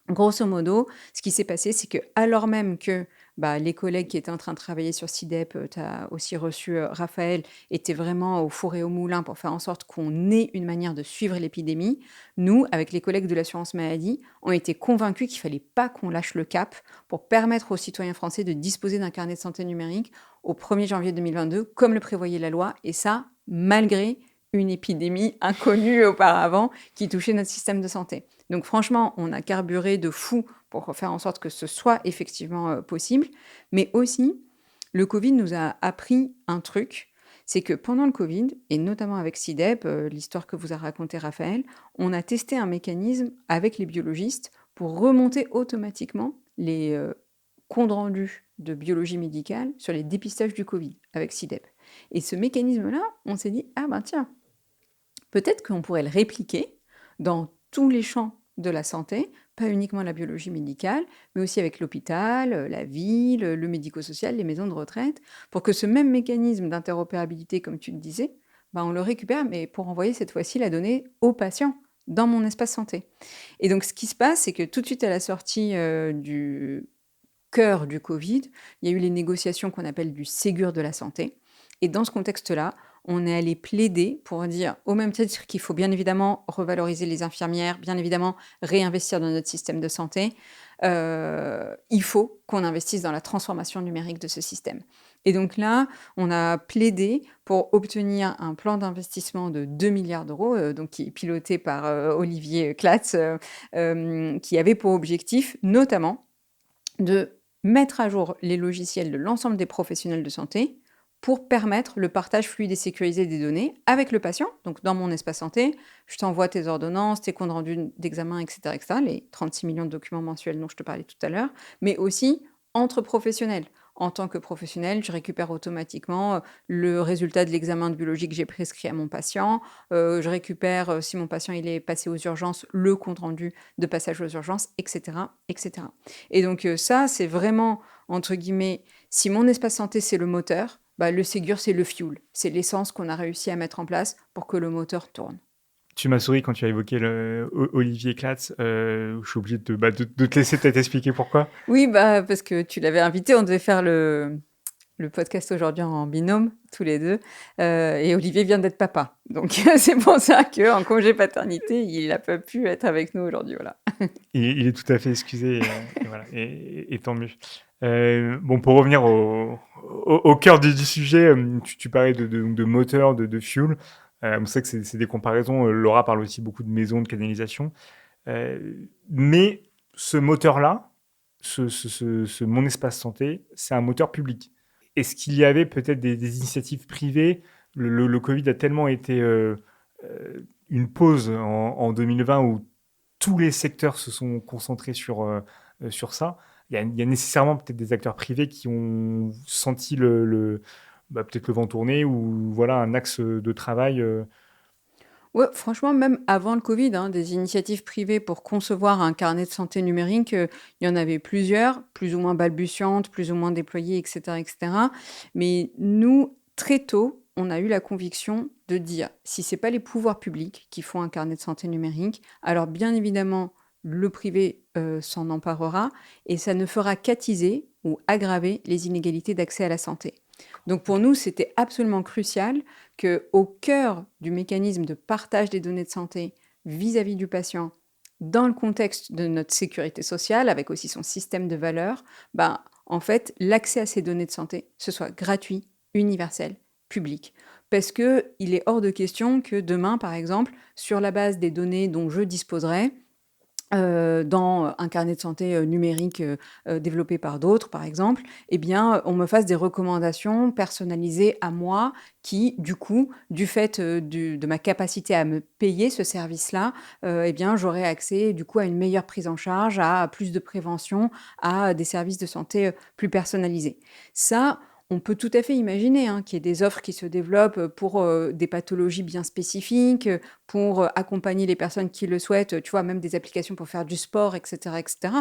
grosso modo, ce qui s'est passé, c'est que alors même que bah, les collègues qui étaient en train de travailler sur CIDEP, tu as aussi reçu Raphaël, étaient vraiment au four et au moulin pour faire en sorte qu'on ait une manière de suivre l'épidémie, nous, avec les collègues de l'assurance maladie, on était convaincus qu'il fallait pas qu'on lâche le cap pour permettre aux citoyens français de disposer d'un carnet de santé numérique au 1er janvier 2022, comme le prévoyait la loi, et ça, malgré une épidémie inconnue auparavant qui touchait notre système de santé. Donc franchement, on a carburé de fou pour faire en sorte que ce soit effectivement possible. Mais aussi, le Covid nous a appris un truc, c'est que pendant le Covid, et notamment avec CIDEP, l'histoire que vous a raconté Raphaël, on a testé un mécanisme avec les biologistes pour remonter automatiquement les comptes rendus de biologie médicale sur les dépistages du Covid avec CIDEP. Et ce mécanisme-là, on s'est dit, ah ben tiens, peut-être qu'on pourrait le répliquer dans tous les champs de la santé, pas uniquement la biologie médicale, mais aussi avec l'hôpital, la ville, le médico-social, les maisons de retraite, pour que ce même mécanisme d'interopérabilité, comme tu le disais, ben, on le récupère, mais pour envoyer cette fois-ci la donnée au patient dans mon espace santé. Et donc, ce qui se passe, c'est que tout de suite à la sortie du cœur du Covid, il y a eu les négociations qu'on appelle du Ségur de la santé. Et dans ce contexte-là, on est allé plaider pour dire, au même titre qu'il faut bien évidemment revaloriser les infirmières, bien évidemment réinvestir dans notre système de santé, il faut qu'on investisse dans la transformation numérique de ce système. Et donc là, on a plaidé pour obtenir un plan d'investissement de 2 milliards d'euros, donc qui est piloté par Olivier Klatz, qui avait pour objectif notamment de mettre à jour les logiciels de l'ensemble des professionnels de santé pour permettre le partage fluide et sécurisé des données avec le patient. Donc, dans mon espace santé, je t'envoie tes ordonnances, tes comptes rendus d'examen, etc., les 36 millions de documents mensuels dont je te parlais tout à l'heure, mais aussi entre professionnels. En tant que professionnel, je récupère automatiquement le résultat de l'examen de biologie que j'ai prescrit à mon patient. Je récupère, si mon patient il est passé aux urgences, le compte rendu de passage aux urgences, etc., etc. Et donc ça, c'est vraiment, entre guillemets, si mon espace santé, c'est le moteur, bah, le Ségur, c'est le fuel. C'est l'essence qu'on a réussi à mettre en place pour que le moteur tourne. Tu m'as souri quand tu as évoqué Olivier Klatz. Je suis obligé de te laisser peut-être expliquer pourquoi. Oui, bah, parce que tu l'avais invité, on devait faire le podcast aujourd'hui en binôme, tous les deux. Et Olivier vient d'être papa. Donc, c'est pour ça qu'en congé paternité, il n'a pas pu être avec nous aujourd'hui. Voilà. Il est tout à fait excusé. Et voilà, et tant mieux. Bon, pour revenir au cœur du sujet, tu parlais de moteur, de fuel. On sait que c'est des comparaisons. Laura parle aussi beaucoup de maisons, de canalisation. Mais ce moteur-là, mon espace santé, c'est un moteur public. Est-ce qu'il y avait peut-être des initiatives privées? Le Covid a tellement été une pause en 2020 où tous les secteurs se sont concentrés sur ça. Il y a nécessairement peut-être des acteurs privés qui ont senti peut-être le vent tourner ou voilà un axe de travail. Ouais, franchement, même avant le Covid, hein, des initiatives privées pour concevoir un carnet de santé numérique, il y en avait plusieurs, plus ou moins balbutiantes, plus ou moins déployées, etc., etc. Mais nous, très tôt, on a eu la conviction de dire, si c'est pas les pouvoirs publics qui font un carnet de santé numérique, alors bien évidemment, le privé s'en emparera et ça ne fera qu'attiser ou aggraver les inégalités d'accès à la santé. Donc pour nous, c'était absolument crucial qu'au cœur du mécanisme de partage des données de santé vis-à-vis du patient, dans le contexte de notre sécurité sociale, avec aussi son système de valeurs, ben, en fait, l'accès à ces données de santé, ce soit gratuit, universel, public. Parce qu'il est hors de question que demain, par exemple, sur la base des données dont je disposerai, dans un carnet de santé numérique développé par d'autres, par exemple, eh bien, on me fasse des recommandations personnalisées à moi qui, du coup, du fait de ma capacité à me payer ce service-là, eh bien, j'aurai accès, du coup, à une meilleure prise en charge, à plus de prévention, à des services de santé plus personnalisés. Ça, on peut tout à fait imaginer hein, qu'il y ait des offres qui se développent pour des pathologies bien spécifiques, pour accompagner les personnes qui le souhaitent, tu vois, même des applications pour faire du sport, etc., etc.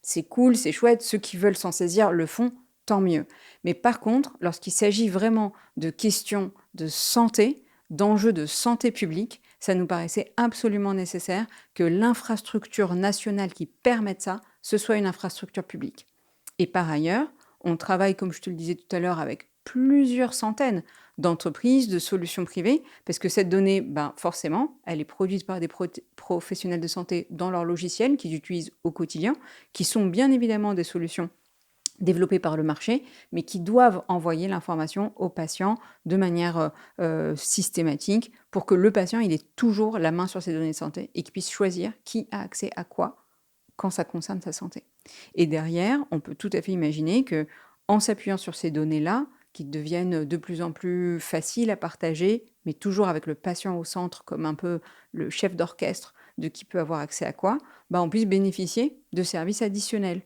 C'est cool, c'est chouette, ceux qui veulent s'en saisir le font, tant mieux. Mais par contre, lorsqu'il s'agit vraiment de questions de santé, d'enjeux de santé publique, ça nous paraissait absolument nécessaire que l'infrastructure nationale qui permette ça, ce soit une infrastructure publique. Et par ailleurs, on travaille, comme je te le disais tout à l'heure, avec plusieurs centaines d'entreprises, de solutions privées, parce que cette donnée, ben, forcément, elle est produite par des professionnels de santé dans leur logiciel qu'ils utilisent au quotidien, qui sont bien évidemment des solutions développées par le marché, mais qui doivent envoyer l'information au patient de manière systématique pour que le patient il ait toujours la main sur ses données de santé et qu'il puisse choisir qui a accès à quoi quand ça concerne sa santé. Et derrière, on peut tout à fait imaginer que, en s'appuyant sur ces données-là, qui deviennent de plus en plus faciles à partager, mais toujours avec le patient au centre comme un peu le chef d'orchestre de qui peut avoir accès à quoi, bah on puisse bénéficier de services additionnels.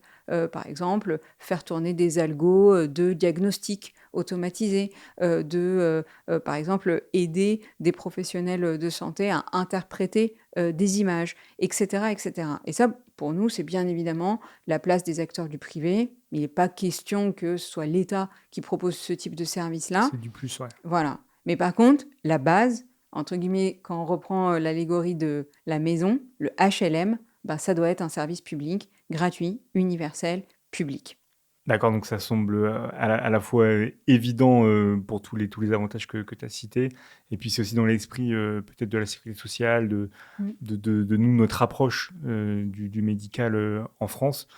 Par exemple, faire tourner des algos de diagnostic automatiser, par exemple, aider des professionnels de santé à interpréter des images, etc., etc. Et ça, pour nous, c'est bien évidemment la place des acteurs du privé. Il n'est pas question que ce soit l'État qui propose ce type de service-là. C'est du plus, ouais. Voilà. Mais par contre, la base, entre guillemets, quand on reprend l'allégorie de la maison, le HLM, bah, ça doit être un service public, gratuit, universel, public. D'accord, donc ça semble à la fois évident pour tous les avantages que tu as cités, et puis c'est aussi dans l'esprit peut-être de la sécurité sociale, Mm. de nous, notre approche du médical en France,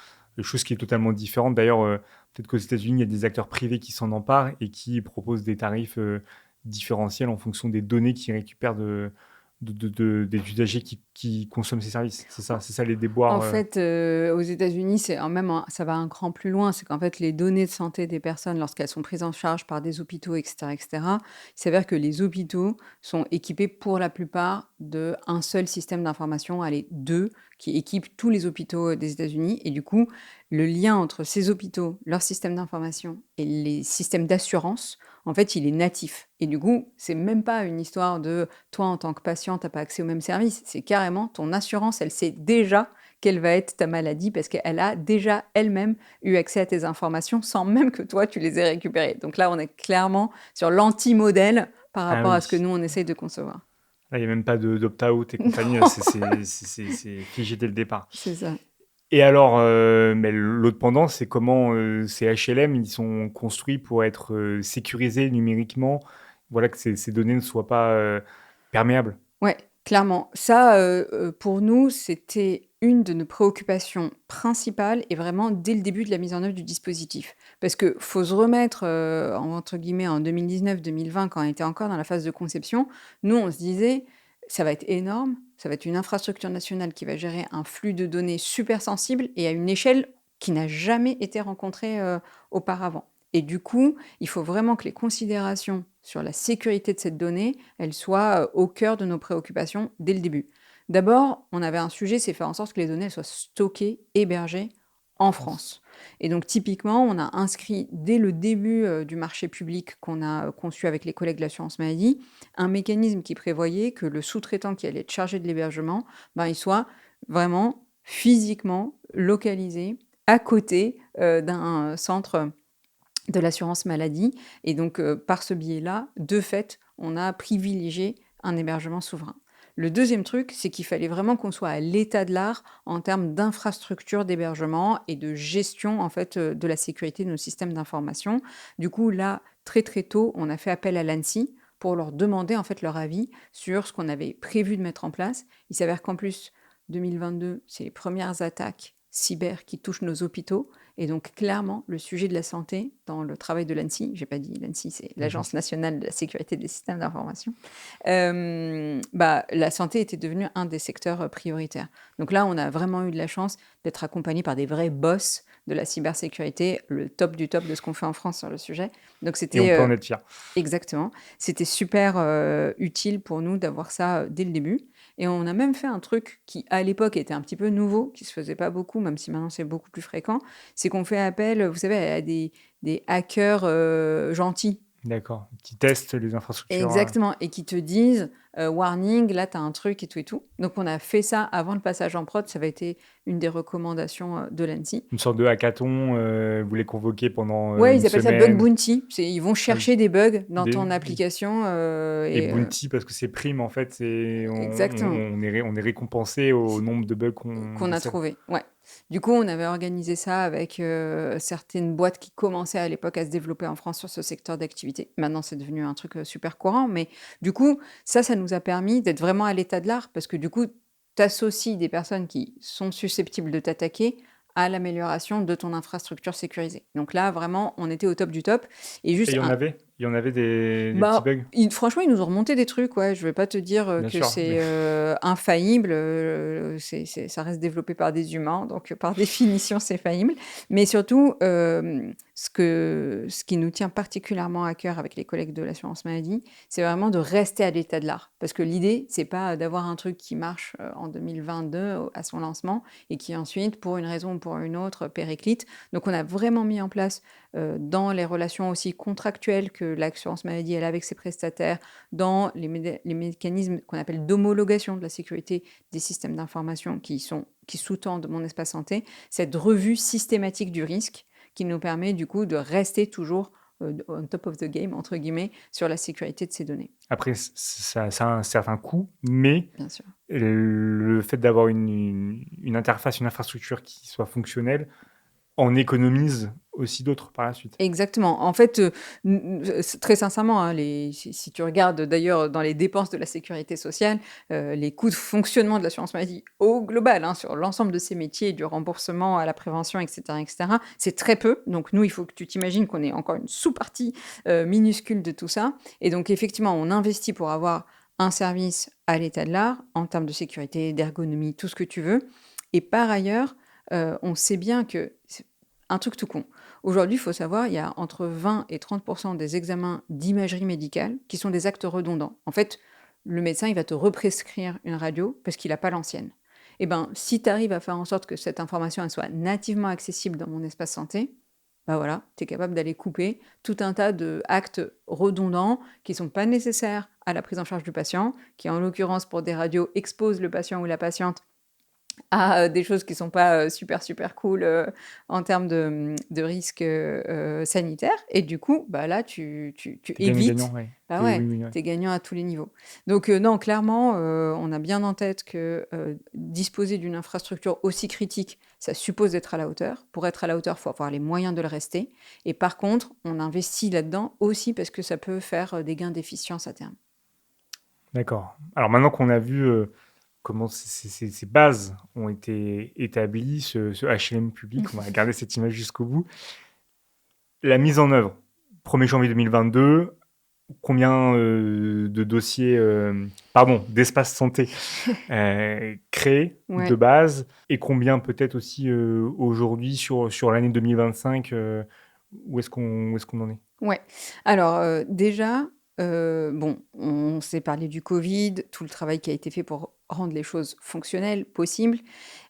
chose qui est totalement différente. D'ailleurs, peut-être qu'aux États-Unis, il y a des acteurs privés qui s'en emparent et qui proposent des tarifs différentiels en fonction des données qu'ils récupèrent des usagers qui consomment ces services. C'est ça les En déboires. fait, aux États-Unis, ça va un cran plus loin. C'est qu'en fait, les données de santé des personnes, lorsqu'elles sont prises en charge par des hôpitaux, et cetera, il s'avère que les hôpitaux sont équipés pour la plupart d'un seul système d'information, allez, 2, qui équipent tous les hôpitaux des États-Unis. Et du coup, le lien entre ces hôpitaux, leur système d'information et les systèmes d'assurance, en fait, il est natif. Et du coup, c'est même pas une histoire de toi, en tant que patient, tu pas accès au même service. C'est carrément ton assurance, elle sait déjà quelle va être ta maladie parce qu'elle a déjà elle-même eu accès à tes informations sans même que toi, tu les aies récupérées. Donc là, on est clairement sur l'anti-modèle par Ah rapport à ce que oui. nous, on essaye de concevoir. Là, il n'y a même pas d'opt-out et compagnie, là, Non, c'est figé dès le départ. c'est ça. Et alors, mais l'autre pendant, c'est comment ces HLM, ils sont construits pour être sécurisés numériquement, voilà, que ces données ne soient pas perméables. Ouais, clairement. Ça, pour nous, c'était une de nos préoccupations principales et vraiment dès le début de la mise en œuvre du dispositif. Parce que faut se remettre, entre guillemets, en 2019-2020, quand on était encore dans la phase de conception. Nous, on se disait: «Ça va être énorme, ça va être une infrastructure nationale qui va gérer un flux de données super sensible et à une échelle qui n'a jamais été rencontrée, auparavant». Et du coup, il faut vraiment que les considérations sur la sécurité de cette donnée, elles soient au cœur de nos préoccupations dès le début. D'abord, on avait un sujet, c'est faire en sorte que les données soient stockées, hébergées en En France. France. Et donc typiquement, on a inscrit dès le début du marché public qu'on a conçu avec les collègues de l'assurance maladie, un mécanisme qui prévoyait que le sous-traitant qui allait être chargé de l'hébergement, ben, il soit vraiment physiquement localisé à côté d'un centre de l'assurance maladie. Et donc, par ce biais-là, de fait, on a privilégié un hébergement souverain. Le deuxième truc, c'est qu'il fallait vraiment qu'on soit à l'état de l'art en termes d'infrastructure d'hébergement et de gestion en fait de la sécurité de nos systèmes d'information. Du coup, là, très très tôt, on a fait appel à l'ANSSI pour leur demander en fait leur avis sur ce qu'on avait prévu de mettre en place. Il s'avère qu'en plus, 2022, c'est les premières attaques cyber qui touchent nos hôpitaux. Et donc, clairement, le sujet de la santé dans le travail de l'ANSSI, j'ai pas dit l'ANSSI, c'est l'Agence nationale de la sécurité des systèmes d'information, bah, la santé était devenue un des secteurs prioritaires. Donc là, on a vraiment eu de la chance d'être accompagné par des vrais boss de la cybersécurité, le top du top de ce qu'on fait en France sur le sujet. Donc Et on c'était peut en être fier. exactement, c'était super utile pour nous d'avoir ça dès le début. Et on a même fait un truc qui, à l'époque, était un petit peu nouveau, qui se faisait pas beaucoup, même si maintenant c'est beaucoup plus fréquent. C'est qu'on fait appel, vous savez, à des hackers gentils. D'accord. Qui testent les infrastructures. Exactement, et qui te disent warning, là, tu as un truc et tout et tout. Donc, on a fait ça avant le passage en prod. Ça avait été une des recommandations de l'ANSSI. Une sorte de hackathon, vous les convoquez pendant Ouais, une ils appellent ça bug semaine. bounty. Ils vont Ah oui. chercher des bugs dans Des, ton application. et bounty, parce que c'est prime, en fait, Exactement. on est récompensé au nombre de bugs qu'on Qu'on a décèle. trouvé, ouais. Du coup, on avait organisé ça avec certaines boîtes qui commençaient à l'époque à se développer en France sur ce secteur d'activité. Maintenant, c'est devenu un truc super courant, mais du coup, ça nous a permis d'être vraiment à l'état de l'art parce que du coup, tu associes des personnes qui sont susceptibles de t'attaquer à l'amélioration de ton infrastructure sécurisée. Donc là, vraiment, on était au top du top. Et Et juste il y en un, avait? Il y en avait des petits Bah, bugs? franchement, ils nous ont remonté des trucs, ouais. Je vais pas te dire Bien que sûr, c'est mais infaillible. Ça reste développé par des humains, donc par définition, c'est faillible. Mais surtout, ce qui nous tient particulièrement à cœur avec les collègues de l'assurance maladie, c'est vraiment de rester à l'état de l'art. Parce que l'idée, c'est pas d'avoir un truc qui marche en 2022 à son lancement et qui ensuite, pour une raison ou pour une autre, périclite. Donc, on a vraiment mis en place dans les relations aussi contractuelles que l'assurance maladie elle a avec ses prestataires, dans les mécanismes qu'on appelle d'homologation de la sécurité des systèmes d'information qui sous-tendent mon espace santé, cette revue systématique du risque qui nous permet du coup de rester toujours on top of the game, entre guillemets, sur la sécurité de ces données, après ça a un certain coût, mais bien sûr. le fait d'avoir une interface, une infrastructure qui soit fonctionnelle, en économise aussi d'autres par la suite. Exactement. En fait, très sincèrement, hein, si tu regardes d'ailleurs dans les dépenses de la sécurité sociale, les coûts de fonctionnement de l'assurance maladie au global, hein, sur l'ensemble de ces métiers, du remboursement à la prévention, et cetera, c'est très peu. Donc nous, il faut que tu t'imagines qu'on est encore une sous-partie minuscule de tout ça. Et donc effectivement, on investit pour avoir un service à l'état de l'art en termes de sécurité, d'ergonomie, tout ce que tu veux. Et par ailleurs, on sait bien que c'est un truc tout con. Aujourd'hui, il faut savoir, il y a entre 20 et 30 des examens d'imagerie médicale qui sont des actes redondants. En fait, le médecin, il va te represcrire une radio parce qu'il n'a pas l'ancienne. Eh ben, si tu arrives à faire en sorte que cette information elle soit nativement accessible dans mon espace santé, bah voilà, tu es capable d'aller couper tout un tas d'actes redondants qui ne sont pas nécessaires à la prise en charge du patient, qui en l'occurrence pour des radios exposent le patient ou la patiente à des choses qui sont pas super super cool en termes de risques sanitaires. Et du coup, bah là, tu C'est évites. gagnant-gagnant, ouais. Bah Oui, ouais, oui, ouais. tu es gagnant à tous les niveaux. Donc non, clairement, on a bien en tête que disposer d'une infrastructure aussi critique, ça suppose d'être à la hauteur. Pour être à la hauteur, il faut avoir les moyens de le rester. Et par contre, on investit là-dedans aussi parce que ça peut faire des gains d'efficience à terme. D'accord. Alors maintenant qu'on a vu comment ces bases ont été établies, ce HLM public, on va garder cette image jusqu'au bout. La mise en œuvre, 1er janvier 2022, combien de dossiers, d'espaces santé créés de Ouais. base, et combien peut-être aussi aujourd'hui sur l'année 2025, où est-ce qu'on en est? Ouais. Alors, déjà, bon, on s'est parlé du covid, tout le travail qui a été fait pour rendre les choses fonctionnelles, possibles.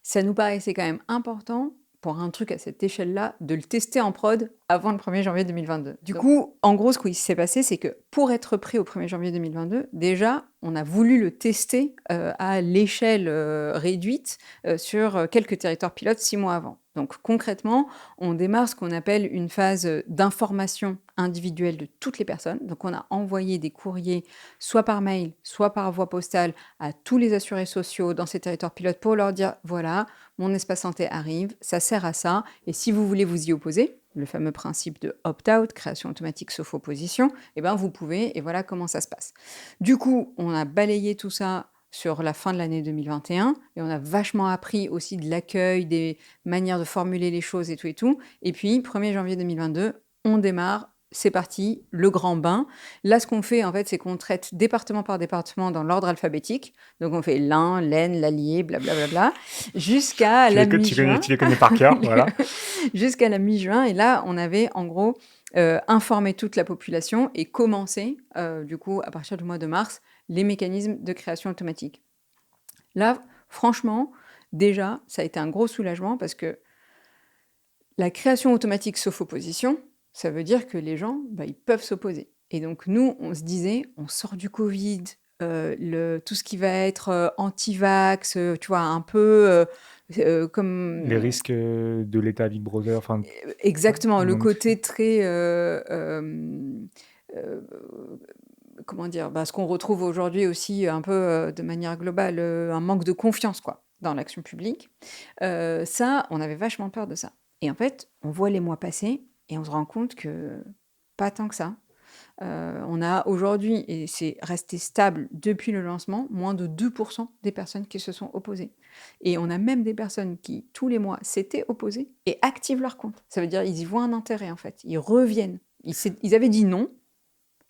Ça nous paraissait quand même important, pour un truc à cette échelle-là, de le tester en prod avant le 1er janvier 2022. Du coup, en gros, ce qui s'est passé, c'est que pour être prêt au 1er janvier 2022, déjà, on a voulu le tester, à l'échelle, réduite, sur, quelques territoires pilotes 6 mois avant. Donc concrètement, on démarre ce qu'on appelle une phase d'information individuelle de toutes les personnes. Donc on a envoyé des courriers, soit par mail, soit par voie postale, à tous les assurés sociaux dans ces territoires pilotes pour leur dire, voilà, mon espace santé arrive, ça sert à ça, et si vous voulez vous y opposer, le fameux principe de opt-out, création automatique sauf opposition, eh ben vous pouvez, et voilà comment ça se passe. Du coup, on a balayé tout ça sur la fin de l'année 2021 et on a vachement appris aussi de l'accueil, des manières de formuler les choses et tout et tout. Et puis, 1er janvier 2022, on démarre, c'est parti, le grand bain. Là, ce qu'on fait, en fait, c'est qu'on traite département par département dans l'ordre alphabétique. Donc, on fait l'Ain, l'Aisne, l'Allier, blablabla, jusqu'à la mi-juin. Tu les connais par cœur, voilà. Jusqu'à la mi-juin. Et là, on avait, en gros, informé toute la population et commencé, du coup, à partir du mois de mars, les mécanismes de création automatique. Là, franchement, déjà, ça a été un gros soulagement parce que la création automatique sauf opposition, ça veut dire que les gens, bah, ils peuvent s'opposer. Et donc nous, on se disait, on sort du Covid, tout ce qui va être anti-vax, tu vois, un peu Les comme risques de l'État Big Brother, enfin, exactement le non. côté très euh, comment dire, bah, ce qu'on retrouve aujourd'hui aussi un peu de manière globale, un manque de confiance quoi, dans l'action publique. Ça, on avait vachement peur de ça. Et en fait, on voit les mois passer et on se rend compte que pas tant que ça. On a aujourd'hui, et c'est resté stable depuis le lancement, moins de 2% des personnes qui se sont opposées. Et on a même des personnes qui, tous les mois, s'étaient opposées et activent leur compte. Ça veut dire qu'ils y voient un intérêt, en fait. Ils reviennent. Ils avaient dit non,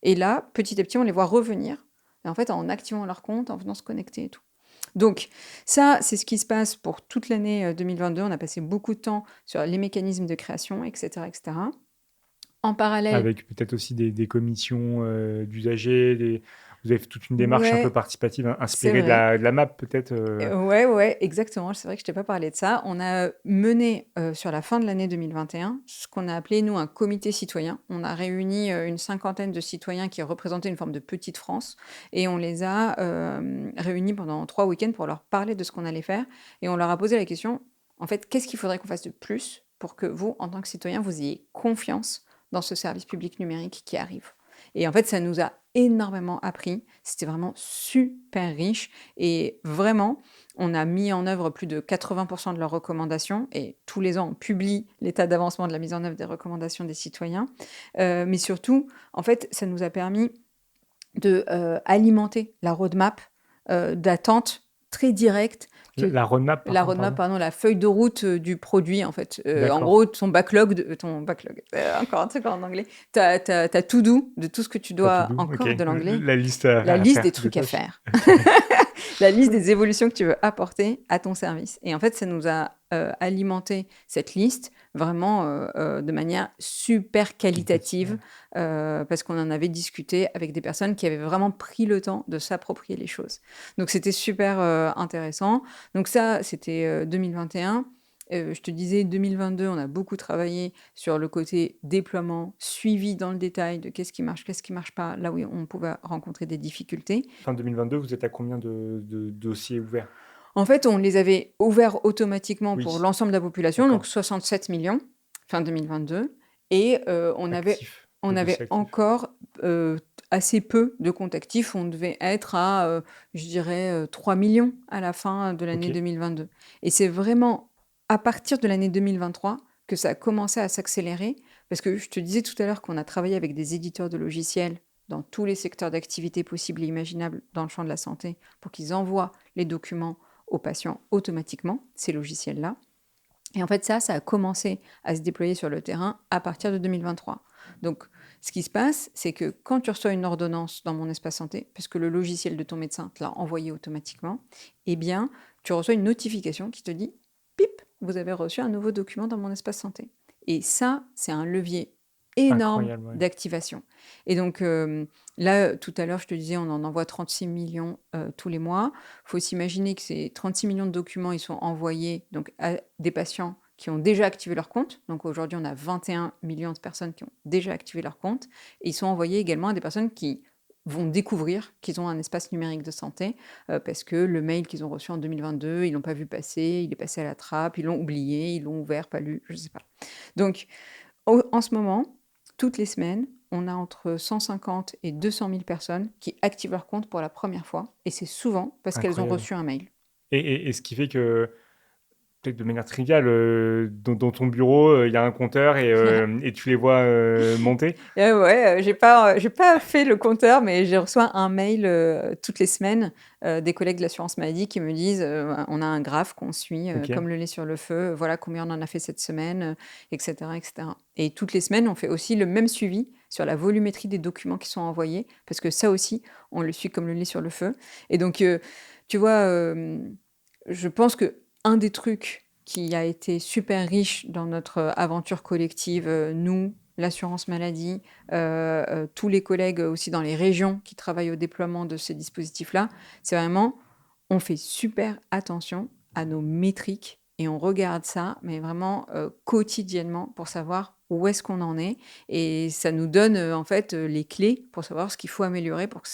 Et là, petit à petit, on les voit revenir, et en fait, en activant leur compte, en venant se connecter et tout. Donc ça, c'est ce qui se passe pour toute l'année 2022. On a passé beaucoup de temps sur les mécanismes de création, etc., etc. En parallèle, Avec peut-être aussi des commissions d'usagers, vous avez fait toute une démarche un peu ouais, participative, c'est inspirée de vrai. la map peut-être Ouais, ouais, exactement. C'est vrai que je t'ai pas parlé de ça. On a mené sur la fin de l'année 2021 ce qu'on a appelé, nous, un comité citoyen. On a réuni une cinquantaine de citoyens qui représentaient une forme de petite France et on les a réunis pendant 3 week-ends pour leur parler de ce qu'on allait faire. Et on leur a posé la question, en fait, qu'est-ce qu'il faudrait qu'on fasse de plus pour que vous, en tant que citoyen, vous ayez confiance dans ce service public numérique qui arrive. Et en fait, ça nous a énormément appris. C'était vraiment super riche. Et vraiment, on a mis en œuvre plus de 80% de leurs recommandations et tous les ans, on publie l'état d'avancement de la mise en œuvre des recommandations des citoyens. Mais surtout, en fait, ça nous a permis de alimenter la roadmap d'attente très directe que la roadmap, la roadmap, pardon. pardon, la feuille de route du produit, en fait. En D'accord. gros, ton backlog, encore un truc en anglais, ta to-do de tout ce que tu T'as tout dois doux. Ok. encore de l'anglais, La liste la à liste des faire, des trucs à tâches. faire. Ok. La liste des évolutions que tu veux apporter à ton service. Et en fait, ça nous a alimenté cette liste vraiment de manière super qualitative parce qu'on en avait discuté avec des personnes qui avaient vraiment pris le temps de s'approprier les choses. Donc, c'était super intéressant. Donc, ça, c'était 2021. Je te disais, 2022, on a beaucoup travaillé sur le côté déploiement, suivi dans le détail de qu'est-ce qui marche pas, là où on pouvait rencontrer des difficultés. Fin 2022, vous êtes à combien de dossiers ouverts? En fait, on les avait ouverts automatiquement pour Oui, l'ensemble de la population, donc d'accord. 67 millions, fin 2022. Et Actifs, on de avait dossiers actifs. encore assez peu de comptes actifs. On devait être à, je dirais, 3 millions à la fin de l'année Ok. 2022. Et c'est vraiment à partir de l'année 2023 que ça a commencé à s'accélérer, parce que je te disais tout à l'heure qu'on a travaillé avec des éditeurs de logiciels dans tous les secteurs d'activité possibles et imaginables dans le champ de la santé pour qu'ils envoient les documents aux patients automatiquement, ces logiciels-là. Et en fait, ça a commencé à se déployer sur le terrain à partir de 2023. Donc, ce qui se passe, c'est que quand tu reçois une ordonnance dans mon espace santé, parce que le logiciel de ton médecin te l'a envoyé automatiquement, eh bien, tu reçois une notification qui te dit pip, vous avez reçu un nouveau document dans mon espace santé. Et ça, c'est un levier énorme Incroyable, ouais. d'activation. Et donc, là, tout à l'heure, je te disais, on en envoie 36 millions tous les mois. Il faut s'imaginer que ces 36 millions de documents, ils sont envoyés donc, à des patients qui ont déjà activé leur compte. Donc aujourd'hui, on a 21 millions de personnes qui ont déjà activé leur compte. Et ils sont envoyés également à des personnes qui vont découvrir qu'ils ont un espace numérique de santé parce que le mail qu'ils ont reçu en 2022, ils l'ont pas vu passer, il est passé à la trappe, ils l'ont oublié, ils l'ont ouvert, pas lu, je ne sais pas. Donc, en ce moment, toutes les semaines, on a entre 150 et 200 000 personnes qui activent leur compte pour la première fois. Et c'est souvent parce qu'elles ont Incroyable. reçu un mail. Et ce qui fait que, peut-être de manière triviale, dans ton bureau, il y a un compteur et tu les vois monter. Ouais, j'ai pas fait le compteur, mais j'ai reçu un mail toutes les semaines des collègues de l'assurance maladie qui me disent on a un graphe qu'on suit Ok. comme le lait sur le feu, voilà combien on en a fait cette semaine, etc., etc. Et toutes les semaines, on fait aussi le même suivi sur la volumétrie des documents qui sont envoyés, parce que ça aussi, on le suit comme le lait sur le feu. Et donc, tu vois, je pense que un des trucs qui a été super riche dans notre aventure collective, nous, l'assurance maladie, tous les collègues aussi dans les régions qui travaillent au déploiement de ces dispositifs-là, c'est vraiment, on fait super attention à nos métriques et on regarde ça, mais vraiment quotidiennement pour savoir où est-ce qu'on en est. Et ça nous donne en fait les clés pour savoir ce qu'il faut améliorer pour que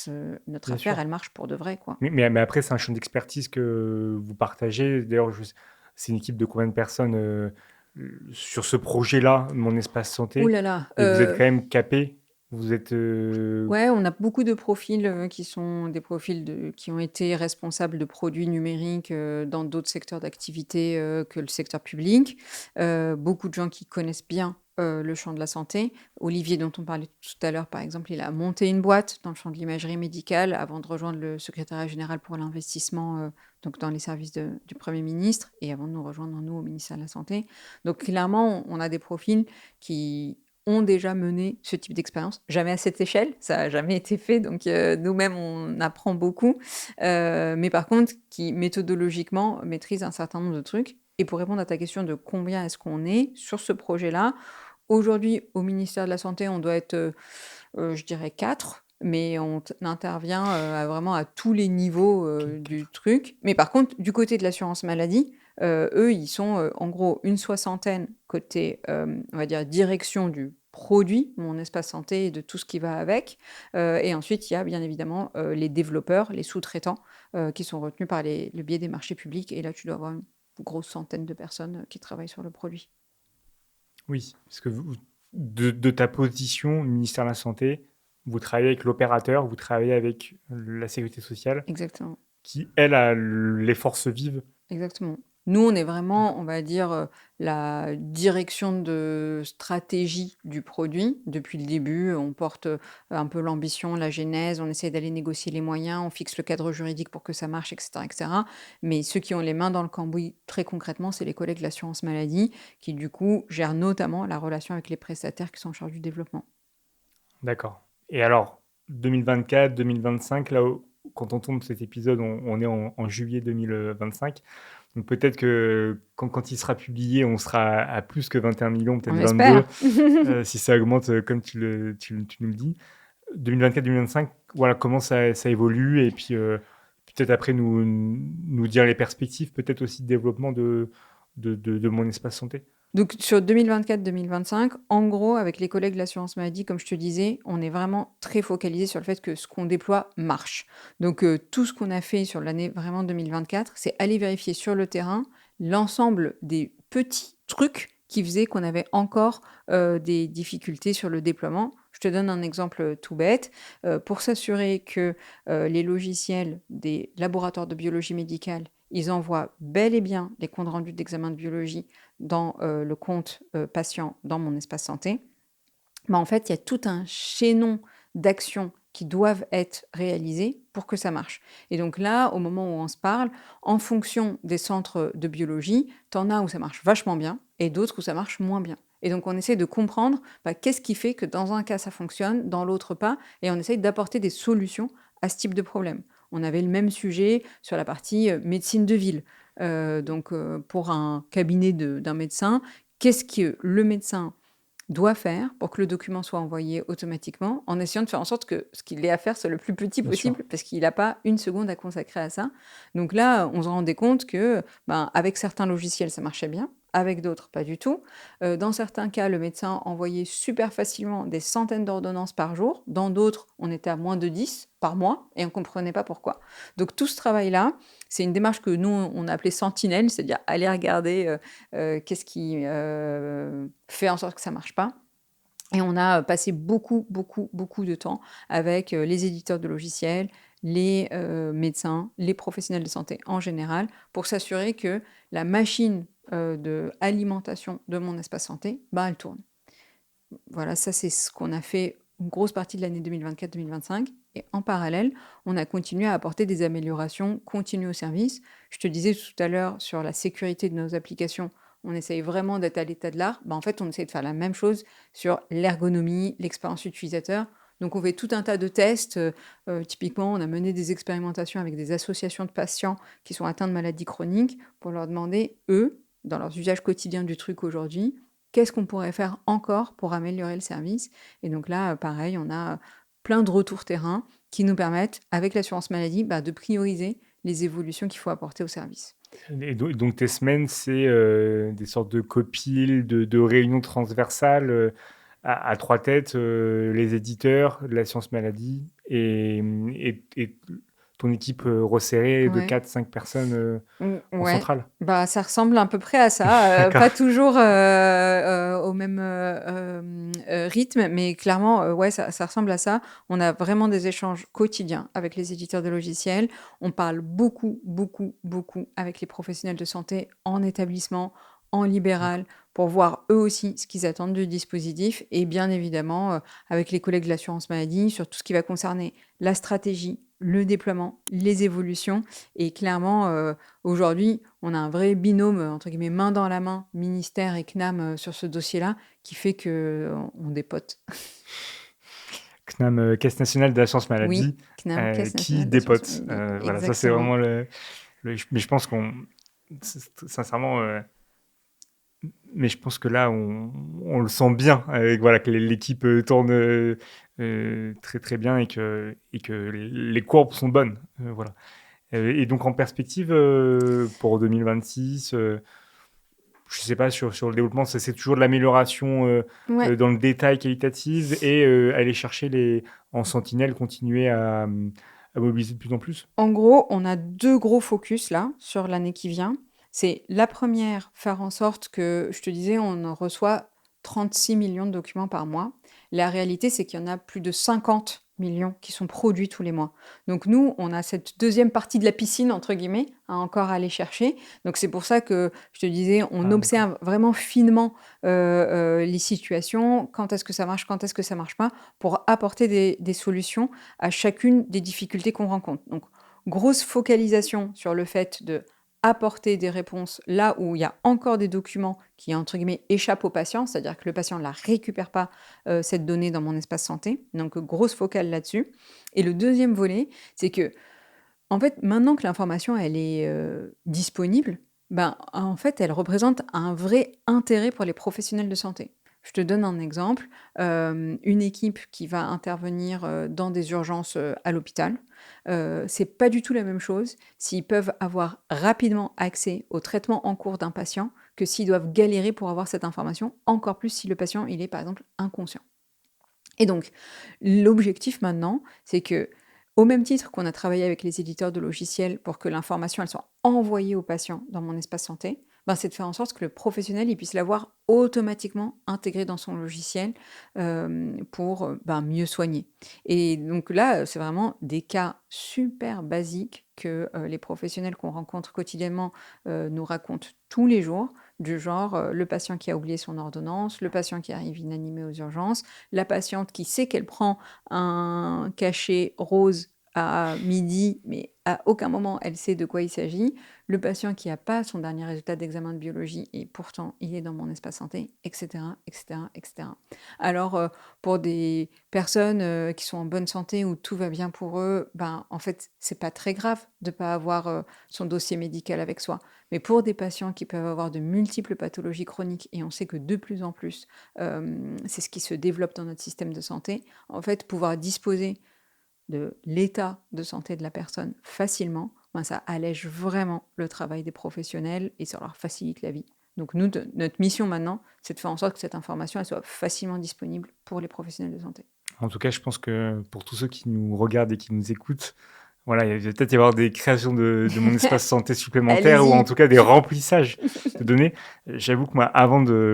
notre Bien affaire, sûr. elle marche pour de vrai, quoi. Mais après, c'est un champ d'expertise que vous partagez. D'ailleurs, c'est une équipe de combien de personnes sur ce projet-là, Mon Espace Ouh Santé? là là, Et vous êtes quand même capé. Vous êtes. ouais, on a beaucoup de profils qui sont des profils qui ont été responsables de produits numériques dans d'autres secteurs d'activité que le secteur public. Beaucoup de gens qui connaissent bien le champ de la santé. Olivier, dont on parlait tout à l'heure, par exemple, il a monté une boîte dans le champ de l'imagerie médicale avant de rejoindre le secrétariat général pour l'investissement, donc dans les services du Premier ministre, et avant de nous rejoindre, nous, au ministère de la Santé. Donc clairement, on a des profils qui ont déjà mené ce type d'expérience. Jamais à cette échelle, ça n'a jamais été fait, donc nous-mêmes, on apprend beaucoup. Mais par contre, qui méthodologiquement maîtrisent un certain nombre de trucs. Et pour répondre à ta question de combien est-ce qu'on est sur ce projet-là, aujourd'hui, au ministère de la Santé, on doit être, je dirais 4, mais on intervient vraiment à tous les niveaux du truc. Mais par contre, du côté de l'assurance maladie, eux, ils sont en gros une soixantaine côté, on va dire, direction du produit, mon espace santé et de tout ce qui va avec. Et ensuite, il y a bien évidemment les développeurs, les sous-traitants qui sont retenus par le biais des marchés publics. Et là, tu dois avoir une grosse centaine de personnes qui travaillent sur le produit. Oui, parce que de ta position, ministère de la Santé, vous travaillez avec l'opérateur, vous travaillez avec la sécurité sociale, Exactement. qui, elle, a les forces vives. Exactement. Nous, on est vraiment, on va dire, la direction de stratégie du produit. Depuis le début, on porte un peu l'ambition, la genèse, on essaie d'aller négocier les moyens, on fixe le cadre juridique pour que ça marche, etc., etc. Mais ceux qui ont les mains dans le cambouis, très concrètement, c'est les collègues de l'assurance maladie, qui du coup gèrent notamment la relation avec les prestataires qui sont en charge du développement. D'accord. Et alors, 2024, 2025, là, quand on tourne cet épisode, on est en juillet 2025. Donc peut-être que quand il sera publié, on sera à plus que 21 millions, peut-être On 22, espère. si ça augmente comme tu nous le dis. 2024-2025, voilà comment ça évolue, et puis peut-être après nous dire les perspectives, peut-être aussi de développement de mon espace santé. Donc sur 2024-2025, en gros, avec les collègues de l'assurance maladie, comme je te disais, on est vraiment très focalisé sur le fait que ce qu'on déploie marche. Donc tout ce qu'on a fait sur l'année vraiment 2024, c'est aller vérifier sur le terrain l'ensemble des petits trucs qui faisaient qu'on avait encore des difficultés sur le déploiement. Je te donne un exemple tout bête. Pour s'assurer que les logiciels des laboratoires de biologie médicale, ils envoient bel et bien les comptes rendus d'examen de biologie dans le compte patient dans mon espace santé, en fait, il y a tout un chaînon d'actions qui doivent être réalisées pour que ça marche. Et donc là, au moment où on se parle, en fonction des centres de biologie, t'en as où ça marche vachement bien et d'autres où ça marche moins bien. Et donc on essaie de comprendre qu'est-ce qui fait que dans un cas ça fonctionne, dans l'autre pas, et on essaie d'apporter des solutions à ce type de problème. On avait le même sujet sur la partie médecine de ville. Donc pour un cabinet d'un médecin, qu'est-ce que le médecin doit faire pour que le document soit envoyé automatiquement, en essayant de faire en sorte que ce qu'il ait à faire soit le plus petit Bien sûr. possible, parce qu'il n'a pas une seconde à consacrer à ça. Donc là, on se rendait compte que, avec certains logiciels, ça marchait bien, avec d'autres, pas du tout. Dans certains cas, le médecin envoyait super facilement des centaines d'ordonnances par jour. Dans d'autres, on était à moins de 10 par mois, et on ne comprenait pas pourquoi. Donc tout ce travail-là, c'est une démarche que nous, on a appelée sentinelle, c'est-à-dire aller regarder qu'est-ce qui fait en sorte que ça ne marche pas. Et on a passé beaucoup, beaucoup, beaucoup de temps avec les éditeurs de logiciels, les médecins, les professionnels de santé en général, pour s'assurer que la machine de alimentation de mon espace santé, elle tourne. Voilà, ça c'est ce qu'on a fait une grosse partie de l'année 2024-2025. Et en parallèle, on a continué à apporter des améliorations continues au service. Je te disais tout à l'heure sur la sécurité de nos applications, on essaye vraiment d'être à l'état de l'art. En fait, on essaie de faire la même chose sur l'ergonomie, l'expérience utilisateur. Donc on fait tout un tas de tests. Typiquement, on a mené des expérimentations avec des associations de patients qui sont atteints de maladies chroniques pour leur demander, eux, dans leurs usages quotidiens du truc aujourd'hui, qu'est-ce qu'on pourrait faire encore pour améliorer le service. Et donc là, pareil, on a plein de retours terrain qui nous permettent, avec l'assurance maladie, de prioriser les évolutions qu'il faut apporter au service. Et donc tes semaines, c'est des sortes de copiles, de réunions transversales à trois têtes, les éditeurs, la science maladie et ton équipe resserrée de Ouais. 4-5 personnes en Ouais, centrale. ça ressemble à peu près à ça, D'accord. pas toujours au même rythme, mais clairement, ouais, ça ressemble à ça. On a vraiment des échanges quotidiens avec les éditeurs de logiciels. On parle beaucoup, beaucoup, beaucoup avec les professionnels de santé en établissement, en libéral, pour voir eux aussi ce qu'ils attendent du dispositif, et bien évidemment avec les collègues de l'assurance maladie sur tout ce qui va concerner la stratégie le déploiement, les évolutions. Et clairement, aujourd'hui, on a un vrai binôme, entre guillemets, main dans la main, ministère et CNAM, sur ce dossier-là, qui fait qu'on dépote. CNAM, Caisse nationale d'assurance Oui, maladie, CNAM, Caisse qui nationale d'assurance dépote. maladie. Voilà, ça c'est Exactement. vraiment mais je pense sincèrement, mais je pense que là, on le sent bien, voilà, que l'équipe tourne très très bien et que les courbes sont bonnes. Voilà. Et donc en perspective pour 2026, je sais pas, sur le développement, c'est toujours de l'amélioration Ouais. dans le détail qualitative et aller chercher en sentinelle, continuer à mobiliser de plus en plus. En gros, on a 2 gros focus là, sur l'année qui vient. C'est la première, faire en sorte que, je te disais, on en reçoit 36 millions de documents par mois. La réalité, c'est qu'il y en a plus de 50 millions qui sont produits tous les mois. Donc nous, on a cette deuxième partie de la «piscine» entre guillemets, à encore aller chercher. Donc c'est pour ça que je te disais, on Ah, d'accord. observe vraiment finement, les situations, quand est-ce que ça marche, quand est-ce que ça marche pas, pour apporter des solutions à chacune des difficultés qu'on rencontre. Donc grosse focalisation sur le fait de apporter des réponses là où il y a encore des documents qui, entre guillemets, échappent au patient, c'est-à-dire que le patient ne la récupère pas, cette donnée dans mon espace santé. Donc, grosse focale là-dessus. Et le deuxième volet, c'est que, en fait, maintenant que l'information, elle est disponible, ben, en fait, elle représente un vrai intérêt pour les professionnels de santé. Je te donne un exemple. Une équipe qui va intervenir dans des urgences à l'hôpital, c'est pas du tout la même chose s'ils peuvent avoir rapidement accès au traitement en cours d'un patient que s'ils doivent galérer pour avoir cette information, encore plus si le patient il est par exemple inconscient. Et donc, l'objectif maintenant, c'est que, au même titre qu'on a travaillé avec les éditeurs de logiciels pour que l'information elle soit envoyée au patient dans mon espace santé, ben, c'est de faire en sorte que le professionnel il puisse l'avoir automatiquement intégré dans son logiciel pour ben, mieux soigner. Et donc là, c'est vraiment des cas super basiques que les professionnels qu'on rencontre quotidiennement nous racontent tous les jours, du genre le patient qui a oublié son ordonnance, le patient qui arrive inanimé aux urgences, la patiente qui sait qu'elle prend un cachet rose à midi, mais à aucun moment elle sait de quoi il s'agit, le patient qui n'a pas son dernier résultat d'examen de biologie et pourtant il est dans mon espace santé, etc., etc., etc. Alors, pour des personnes qui sont en bonne santé, où tout va bien pour eux, ben, en fait, c'est pas très grave de ne pas avoir son dossier médical avec soi. Mais pour des patients qui peuvent avoir de multiples pathologies chroniques, et on sait que de plus en plus, c'est ce qui se développe dans notre système de santé. En fait, pouvoir disposer de l'état de santé de la personne facilement, ben, ça allège vraiment le travail des professionnels et ça leur facilite la vie. Donc nous, notre mission maintenant, c'est de faire en sorte que cette information elle soit facilement disponible pour les professionnels de santé. En tout cas, je pense que pour tous ceux qui nous regardent et qui nous écoutent, voilà, il va peut-être y avoir des créations de mon espace santé supplémentaire ou en Allez-y. tout cas des remplissages de données. J'avoue que moi,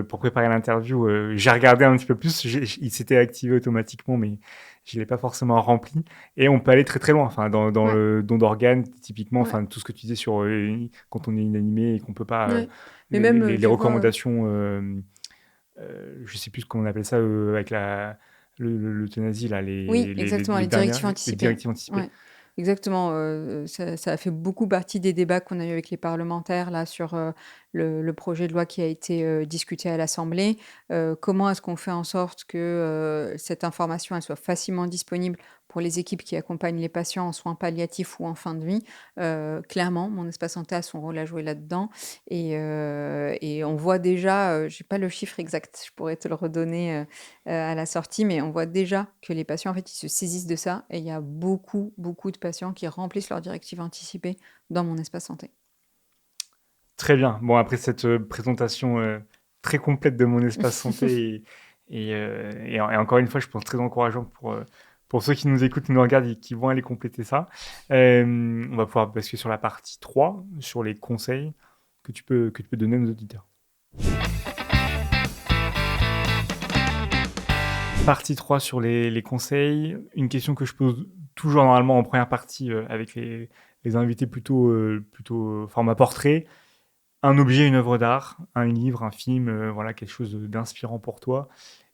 pour préparer l'interview, j'ai regardé un petit peu plus. Il s'était activé automatiquement, mais je l'ai pas forcément rempli. Et on peut aller très très loin. Enfin, dans Ouais, le don d'organes, typiquement, ouais, enfin tout ce que tu disais sur quand on est inanimé et qu'on peut pas ouais. Mais même, les tu vois, recommandations. Je sais plus comment on appelle ça avec l'euthanasie là, oui, exactement, les directives les anticipées. directives anticipées. Ouais, exactement, ça a fait beaucoup partie des débats qu'on a eu avec les parlementaires là sur, le projet de loi qui a été, discuté à l'Assemblée. Comment est-ce qu'on fait en sorte que, cette information, elle soit facilement disponible pour les équipes qui accompagnent les patients en soins palliatifs ou en fin de vie? Clairement, mon espace santé a son rôle à jouer là-dedans et on voit déjà, j'ai pas le chiffre exact, je pourrais te le redonner, à la sortie, mais on voit déjà que les patients, en fait, ils se saisissent de ça et il y a beaucoup, beaucoup de patients qui remplissent leurs directives anticipées dans mon espace santé. Très bien. Bon, après cette présentation très complète de mon espace santé et encore une fois, je pense très encourageant pour ceux qui nous écoutent, qui nous regardent et qui vont aller compléter ça. On va pouvoir basculer sur la partie 3, sur les conseils que tu peux donner à nos auditeurs. Partie 3 sur les conseils. Une question que je pose toujours normalement en première partie avec les invités plutôt format portrait. Un objet, une œuvre d'art, un livre, un film, voilà, quelque chose d'inspirant pour toi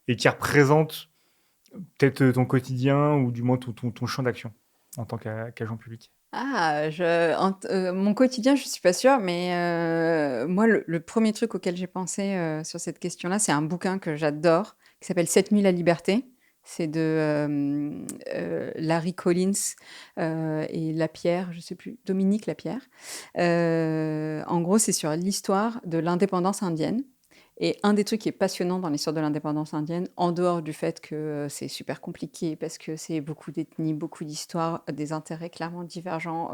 et qui représente peut-être ton quotidien ou du moins ton champ d'action. en tant qu'agent public? Ah, mon quotidien, je suis pas sûre, mais moi, le 1er truc auquel j'ai pensé, sur cette question-là, c'est un bouquin que j'adore, qui s'appelle «Cette nuit, la liberté». C'est de, Larry Collins, et Lapierre, je sais plus, Dominique Lapierre. En gros, c'est sur l'histoire de l'indépendance indienne et un des trucs qui est passionnant dans l'histoire de l'indépendance indienne, en dehors du fait que, c'est super compliqué parce que c'est beaucoup d'ethnies, beaucoup d'histoires, des intérêts clairement divergents,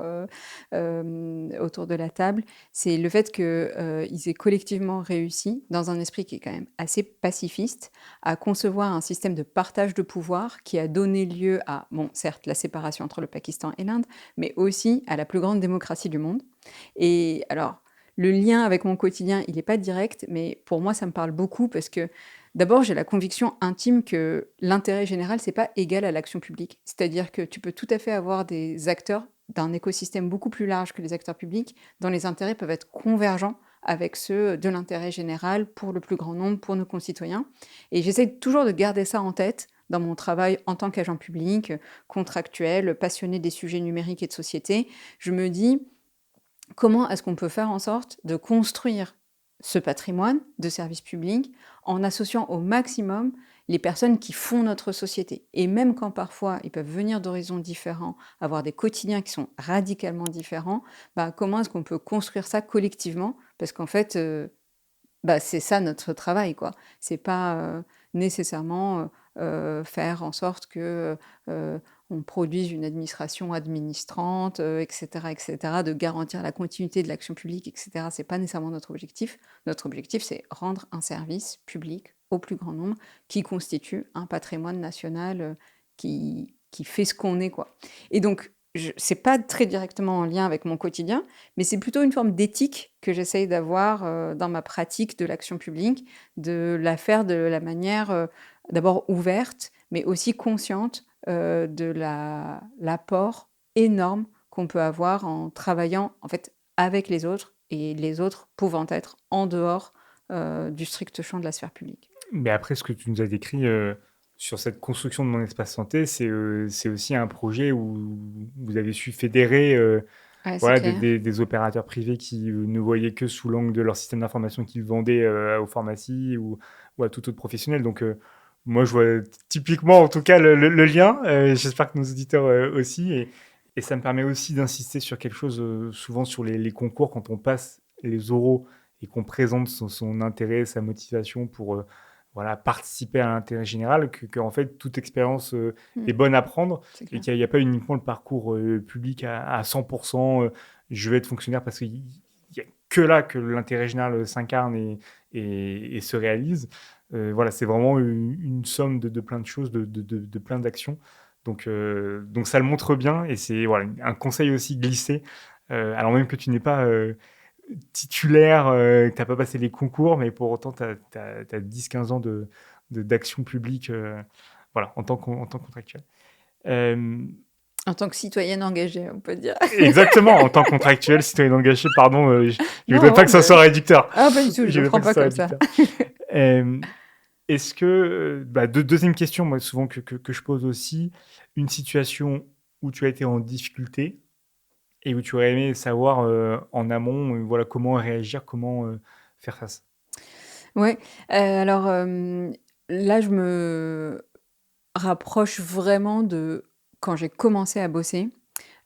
autour de la table, c'est le fait que, ils aient collectivement réussi, dans un esprit qui est quand même assez pacifiste, à concevoir un système de partage de pouvoir qui a donné lieu à, bon, certes, la séparation entre le Pakistan et l'Inde, mais aussi à la plus grande démocratie du monde. Et alors, le lien avec mon quotidien, il n'est pas direct, mais pour moi, ça me parle beaucoup parce que d'abord, j'ai la conviction intime que l'intérêt général, c'est pas égal à l'action publique. C'est-à-dire que tu peux tout à fait avoir des acteurs d'un écosystème beaucoup plus large que les acteurs publics, dont les intérêts peuvent être convergents avec ceux de l'intérêt général pour le plus grand nombre, pour nos concitoyens. Et j'essaie toujours de garder ça en tête dans mon travail en tant qu'agent public, contractuel, passionné des sujets numériques et de société. Je me dis, comment est-ce qu'on peut faire en sorte de construire ce patrimoine de services publics en associant au maximum les personnes qui font notre société? Et même quand parfois ils peuvent venir d'horizons différents, avoir des quotidiens qui sont radicalement différents, bah, comment est-ce qu'on peut construire ça collectivement? Parce qu'en fait, bah, c'est ça notre travail, quoi. C'est pas, nécessairement, faire en sorte que, on produise une administration administrante, et cetera, de garantir la continuité de l'action publique, et cetera. C'est pas nécessairement notre objectif. Notre objectif, c'est rendre un service public au plus grand nombre, qui constitue un patrimoine national, qui fait ce qu'on est, quoi. Et donc c'est pas très directement en lien avec mon quotidien, mais c'est plutôt une forme d'éthique que j'essaye d'avoir, dans ma pratique de l'action publique, de la faire de la manière, d'abord ouverte, mais aussi consciente, de l'apport énorme qu'on peut avoir en travaillant, en fait, avec les autres et les autres pouvant être en dehors, du strict champ de la sphère publique. Mais après, ce que tu nous as décrit, sur cette construction de mon espace santé, c'est aussi un projet où vous avez su fédérer, Ouais, c'est voilà, clair. des opérateurs privés qui, ne voyaient que sous l'angle de leur système d'information qu'ils vendaient, aux pharmacies ou à tout autre professionnel. Donc, moi, je vois typiquement, en tout cas, le lien. J'espère que nos auditeurs, aussi et ça me permet aussi d'insister sur quelque chose, souvent sur les concours quand on passe les oraux et qu'on présente son intérêt, sa motivation pour, voilà, participer à l'intérêt général, que en fait, toute expérience, Mmh, est bonne à prendre c'est et clair. qu'il y a pas uniquement le parcours, public à 100 je vais être fonctionnaire parce qu'il y a que là que l'intérêt général, s'incarne et se réalise. Voilà, c'est vraiment une somme de plein de choses, de plein d'actions. Donc ça le montre bien et c'est voilà, un conseil aussi glissé, alors même que tu n'es pas, titulaire, que tu as pas passé les concours, mais pour autant tu as 10-15 ans d'action publique, voilà, en tant que contractuel. Euh, En tant que citoyenne engagée, on peut dire. Exactement, en tant que contractuel, citoyen engagé, pardon, je voudrais pas Non, que ça mais soit réducteur. ah, pas du tout, je Je le voudrais pas prends que ça pas soit comme ça. réducteur. Euh, Est-ce que, bah, deuxième question, moi, souvent que je pose aussi, une situation où tu as été en difficulté et où tu aurais aimé savoir en amont, voilà, comment réagir, comment faire face. Ouais, alors, là, je me rapproche vraiment de quand j'ai commencé à bosser,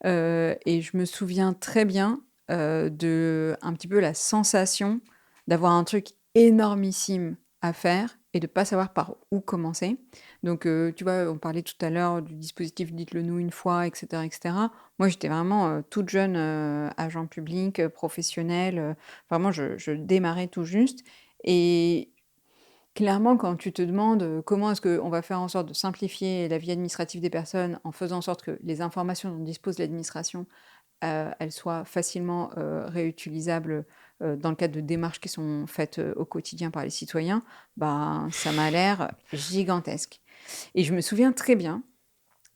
et je me souviens très bien, de un petit peu la sensation d'avoir un truc énormissime à faire et de pas savoir par où commencer. Donc, tu vois, on parlait tout à l'heure du dispositif «Dites-le nous une fois» et cetera et cetera. Moi, j'étais vraiment, toute jeune, agent public, professionnel, vraiment je démarrais tout juste et clairement, quand tu te demandes, comment est-ce qu'on va faire en sorte de simplifier la vie administrative des personnes en faisant en sorte que les informations dont dispose l'administration, elles soient facilement, réutilisables, dans le cadre de démarches qui sont faites, au quotidien par les citoyens, ben, ça m'a l'air gigantesque et je me souviens très bien,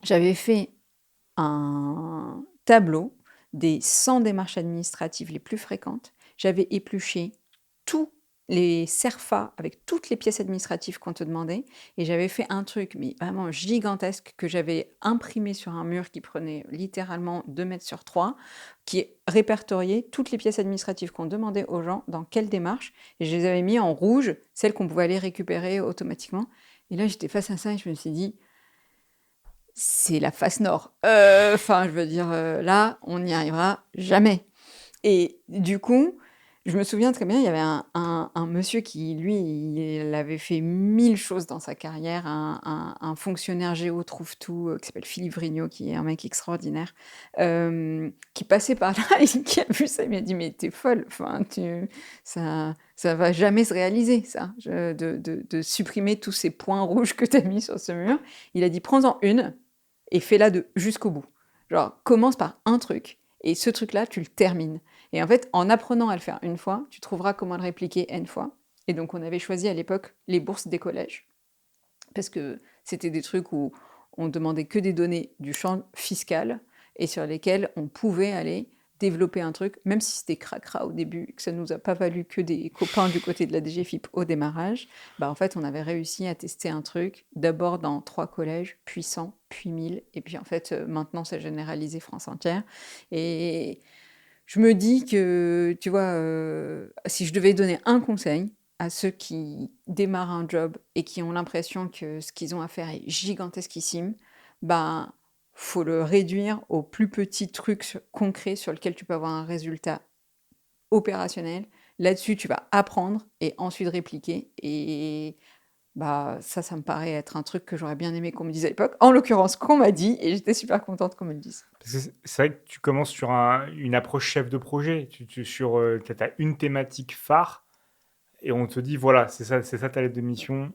j'avais fait un tableau des 100 démarches administratives les plus fréquentes. J'avais épluché tous les CERFA avec toutes les pièces administratives qu'on te demandait. Et j'avais fait un truc, mais vraiment gigantesque, que j'avais imprimé sur un mur qui prenait littéralement 2 mètres sur 3, qui répertoriait toutes les pièces administratives qu'on demandait aux gens, dans quelle démarche. Et je les avais mis en rouge, celles qu'on pouvait aller récupérer automatiquement. Et là, j'étais face à ça et je me suis dit, c'est la face nord. Enfin, je veux dire, là, on n'y arrivera jamais. Et du coup, je me souviens très bien, il y avait un monsieur qui, lui, il avait fait 1000 choses dans sa carrière, un fonctionnaire géo trouve-tout, qui s'appelle Philippe Vrignot, qui est un mec extraordinaire, qui passait par là et qui a vu ça, il m'a dit: «Mais t'es folle, enfin, ça va jamais se réaliser ça, de supprimer tous ces points rouges que t'as mis sur ce mur». Il a dit: «Prends-en une et fais-la jusqu'au bout. Genre, commence par un truc et ce truc-là, tu le termines». Et en fait, en apprenant à le faire une fois, tu trouveras comment le répliquer N fois. Et donc, on avait choisi à l'époque les bourses des collèges, parce que c'était des trucs où on demandait que des données du champ fiscal et sur lesquelles on pouvait aller développer un truc, même si c'était cracra au début, que ça nous a pas valu que des copains du côté de la DGFIP au démarrage, bah en fait on avait réussi à tester un truc, d'abord dans 3 collèges, puis 100, puis 1000, et puis en fait maintenant c'est généralisé France entière. Et je me dis que, tu vois, si je devais donner un conseil à ceux qui démarrent un job et qui ont l'impression que ce qu'ils ont à faire est gigantesquissime, ben, faut le réduire aux plus petits trucs concrets sur lesquels tu peux avoir un résultat opérationnel. Là-dessus, tu vas apprendre et ensuite répliquer. Et bah, ça me paraît être un truc que j'aurais bien aimé qu'on me dise à l'époque. En l'occurrence, qu'on m'a dit, et j'étais super contente qu'on me le dise. Parce que c'est vrai que tu commences sur une approche chef de projet. Tu as une thématique phare et on te dit voilà, c'est ça ta lettre de mission.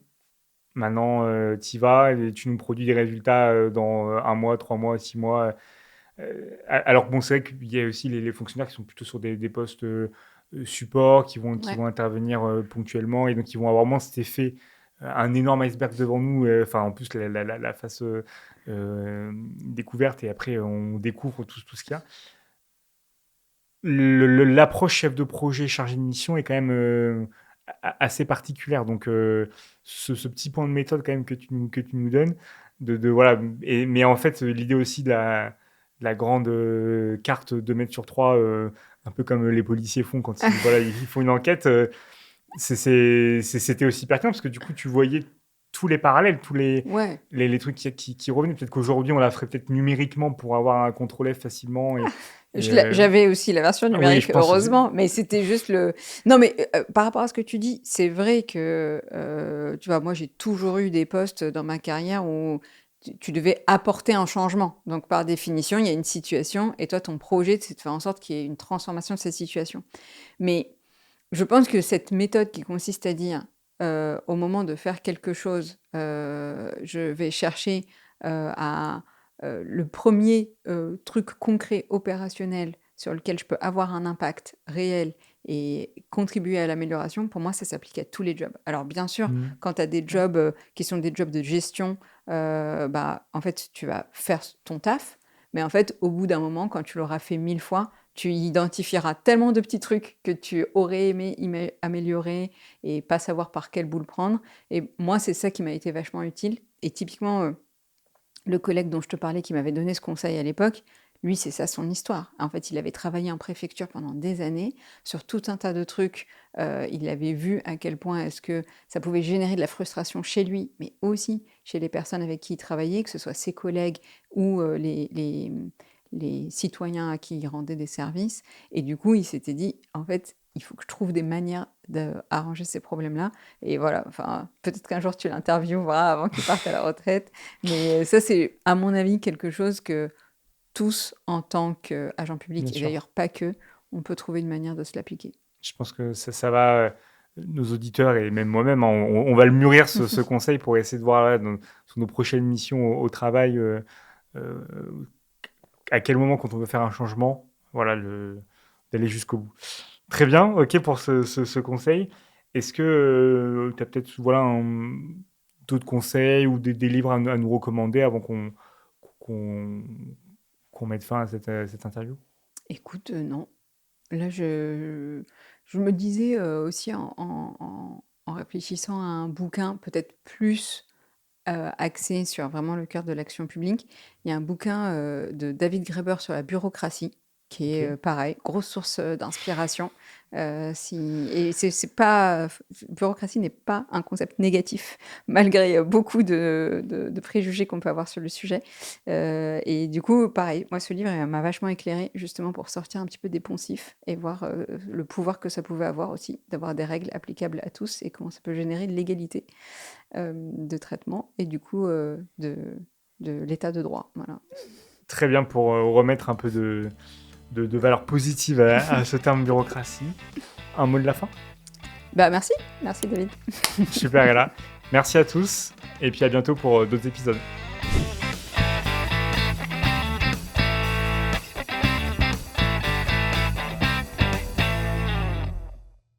Maintenant, tu y vas et tu nous produis des résultats dans un mois, 3 mois, 6 mois. Alors bon, c'est vrai qu'il y a aussi les fonctionnaires qui sont plutôt sur des postes support, qui Ouais. vont intervenir ponctuellement et donc ils vont avoir moins cet effet, un énorme iceberg devant nous. Enfin, en plus, la face découverte et après, on découvre tout ce qu'il y a. L'approche chef de projet chargé de mission est quand même assez particulière. Donc, ce petit point de méthode quand même que tu nous donnes, voilà. Mais en fait, l'idée aussi de la grande carte de mètres sur 3, un peu comme les policiers font quand voilà, ils font une enquête, c'était aussi pertinent parce que du coup, tu voyais tous les parallèles, Ouais. les trucs qui revenaient. Peut-être qu'aujourd'hui, on la ferait peut-être numériquement pour avoir un contrôle F facilement. Et, J'avais aussi la version oui, je numérique, pense. heureusement, mais c'était juste le... Non, mais par rapport à ce que tu dis, c'est vrai que, tu vois, moi j'ai toujours eu des postes dans ma carrière où tu devais apporter un changement. Donc par définition, il y a une situation, et toi, ton projet, c'est de faire en sorte qu'il y ait une transformation de cette situation. Mais je pense que cette méthode qui consiste à dire, au moment de faire quelque chose, je vais chercher à le premier truc concret, opérationnel, sur lequel je peux avoir un impact réel et contribuer à l'amélioration, pour moi, ça s'applique à tous les jobs. Alors bien sûr, Mm. quand tu as des jobs qui sont des jobs de gestion, bah, en fait, tu vas faire ton taf, mais en fait, au bout d'un moment, quand tu l'auras fait 1000 fois, tu identifieras tellement de petits trucs que tu aurais aimé améliorer et pas savoir par quel bout le prendre. Et moi, c'est ça qui m'a été vachement utile. Et typiquement, le collègue dont je te parlais qui m'avait donné ce conseil à l'époque, lui, c'est ça son histoire. En fait, il avait travaillé en préfecture pendant des années sur tout un tas de trucs. Il avait vu à quel point est-ce que ça pouvait générer de la frustration chez lui, mais aussi chez les personnes avec qui il travaillait, que ce soit ses collègues ou les citoyens à qui il rendait des services. Et du coup, il s'était dit, en fait, il faut que je trouve des manières d'arranger ces problèmes-là. Et voilà, enfin, peut-être qu'un jour tu l'intervieweras avant qu'il parte à la retraite. Mais ça, c'est, à mon avis, quelque chose que tous, en tant qu'agents Bien publics, et sûr. d'ailleurs pas que, on peut trouver une manière de se l'appliquer. Je pense que ça va, nos auditeurs et même moi-même, hein, on va le mûrir ce conseil pour essayer de voir là, sur nos prochaines missions au travail, euh, à quel moment, quand on veut faire un changement, voilà, d'aller jusqu'au bout. Très bien, ok pour ce conseil. Est-ce que tu as peut-être voilà, d'autres conseils ou des livres à nous recommander avant qu'on qu'on mette fin à cette interview? Écoute, non. Là, Je me disais, aussi en réfléchissant à un bouquin peut-être plus, axé sur vraiment le cœur de l'action publique. Il y a un bouquin, de David Graeber sur la bureaucratie qui est, OK. pareil, grosse source, d'inspiration. Si et c'est pas, bureaucratie n'est pas un concept négatif malgré, beaucoup de préjugés qu'on peut avoir sur le sujet. Et du coup, pareil, moi ce livre, m'a vachement éclairée justement pour sortir un petit peu des poncifs et voir, le pouvoir que ça pouvait avoir aussi, d'avoir des règles applicables à tous et comment ça peut générer de l'égalité, de traitement et du coup, de l'état de droit, voilà. Très bien pour, remettre un peu de valeur positive à ce terme bureaucratie. Un mot de la fin? Bah, merci, merci David. Super Ella. Merci à tous et puis à bientôt pour, d'autres épisodes.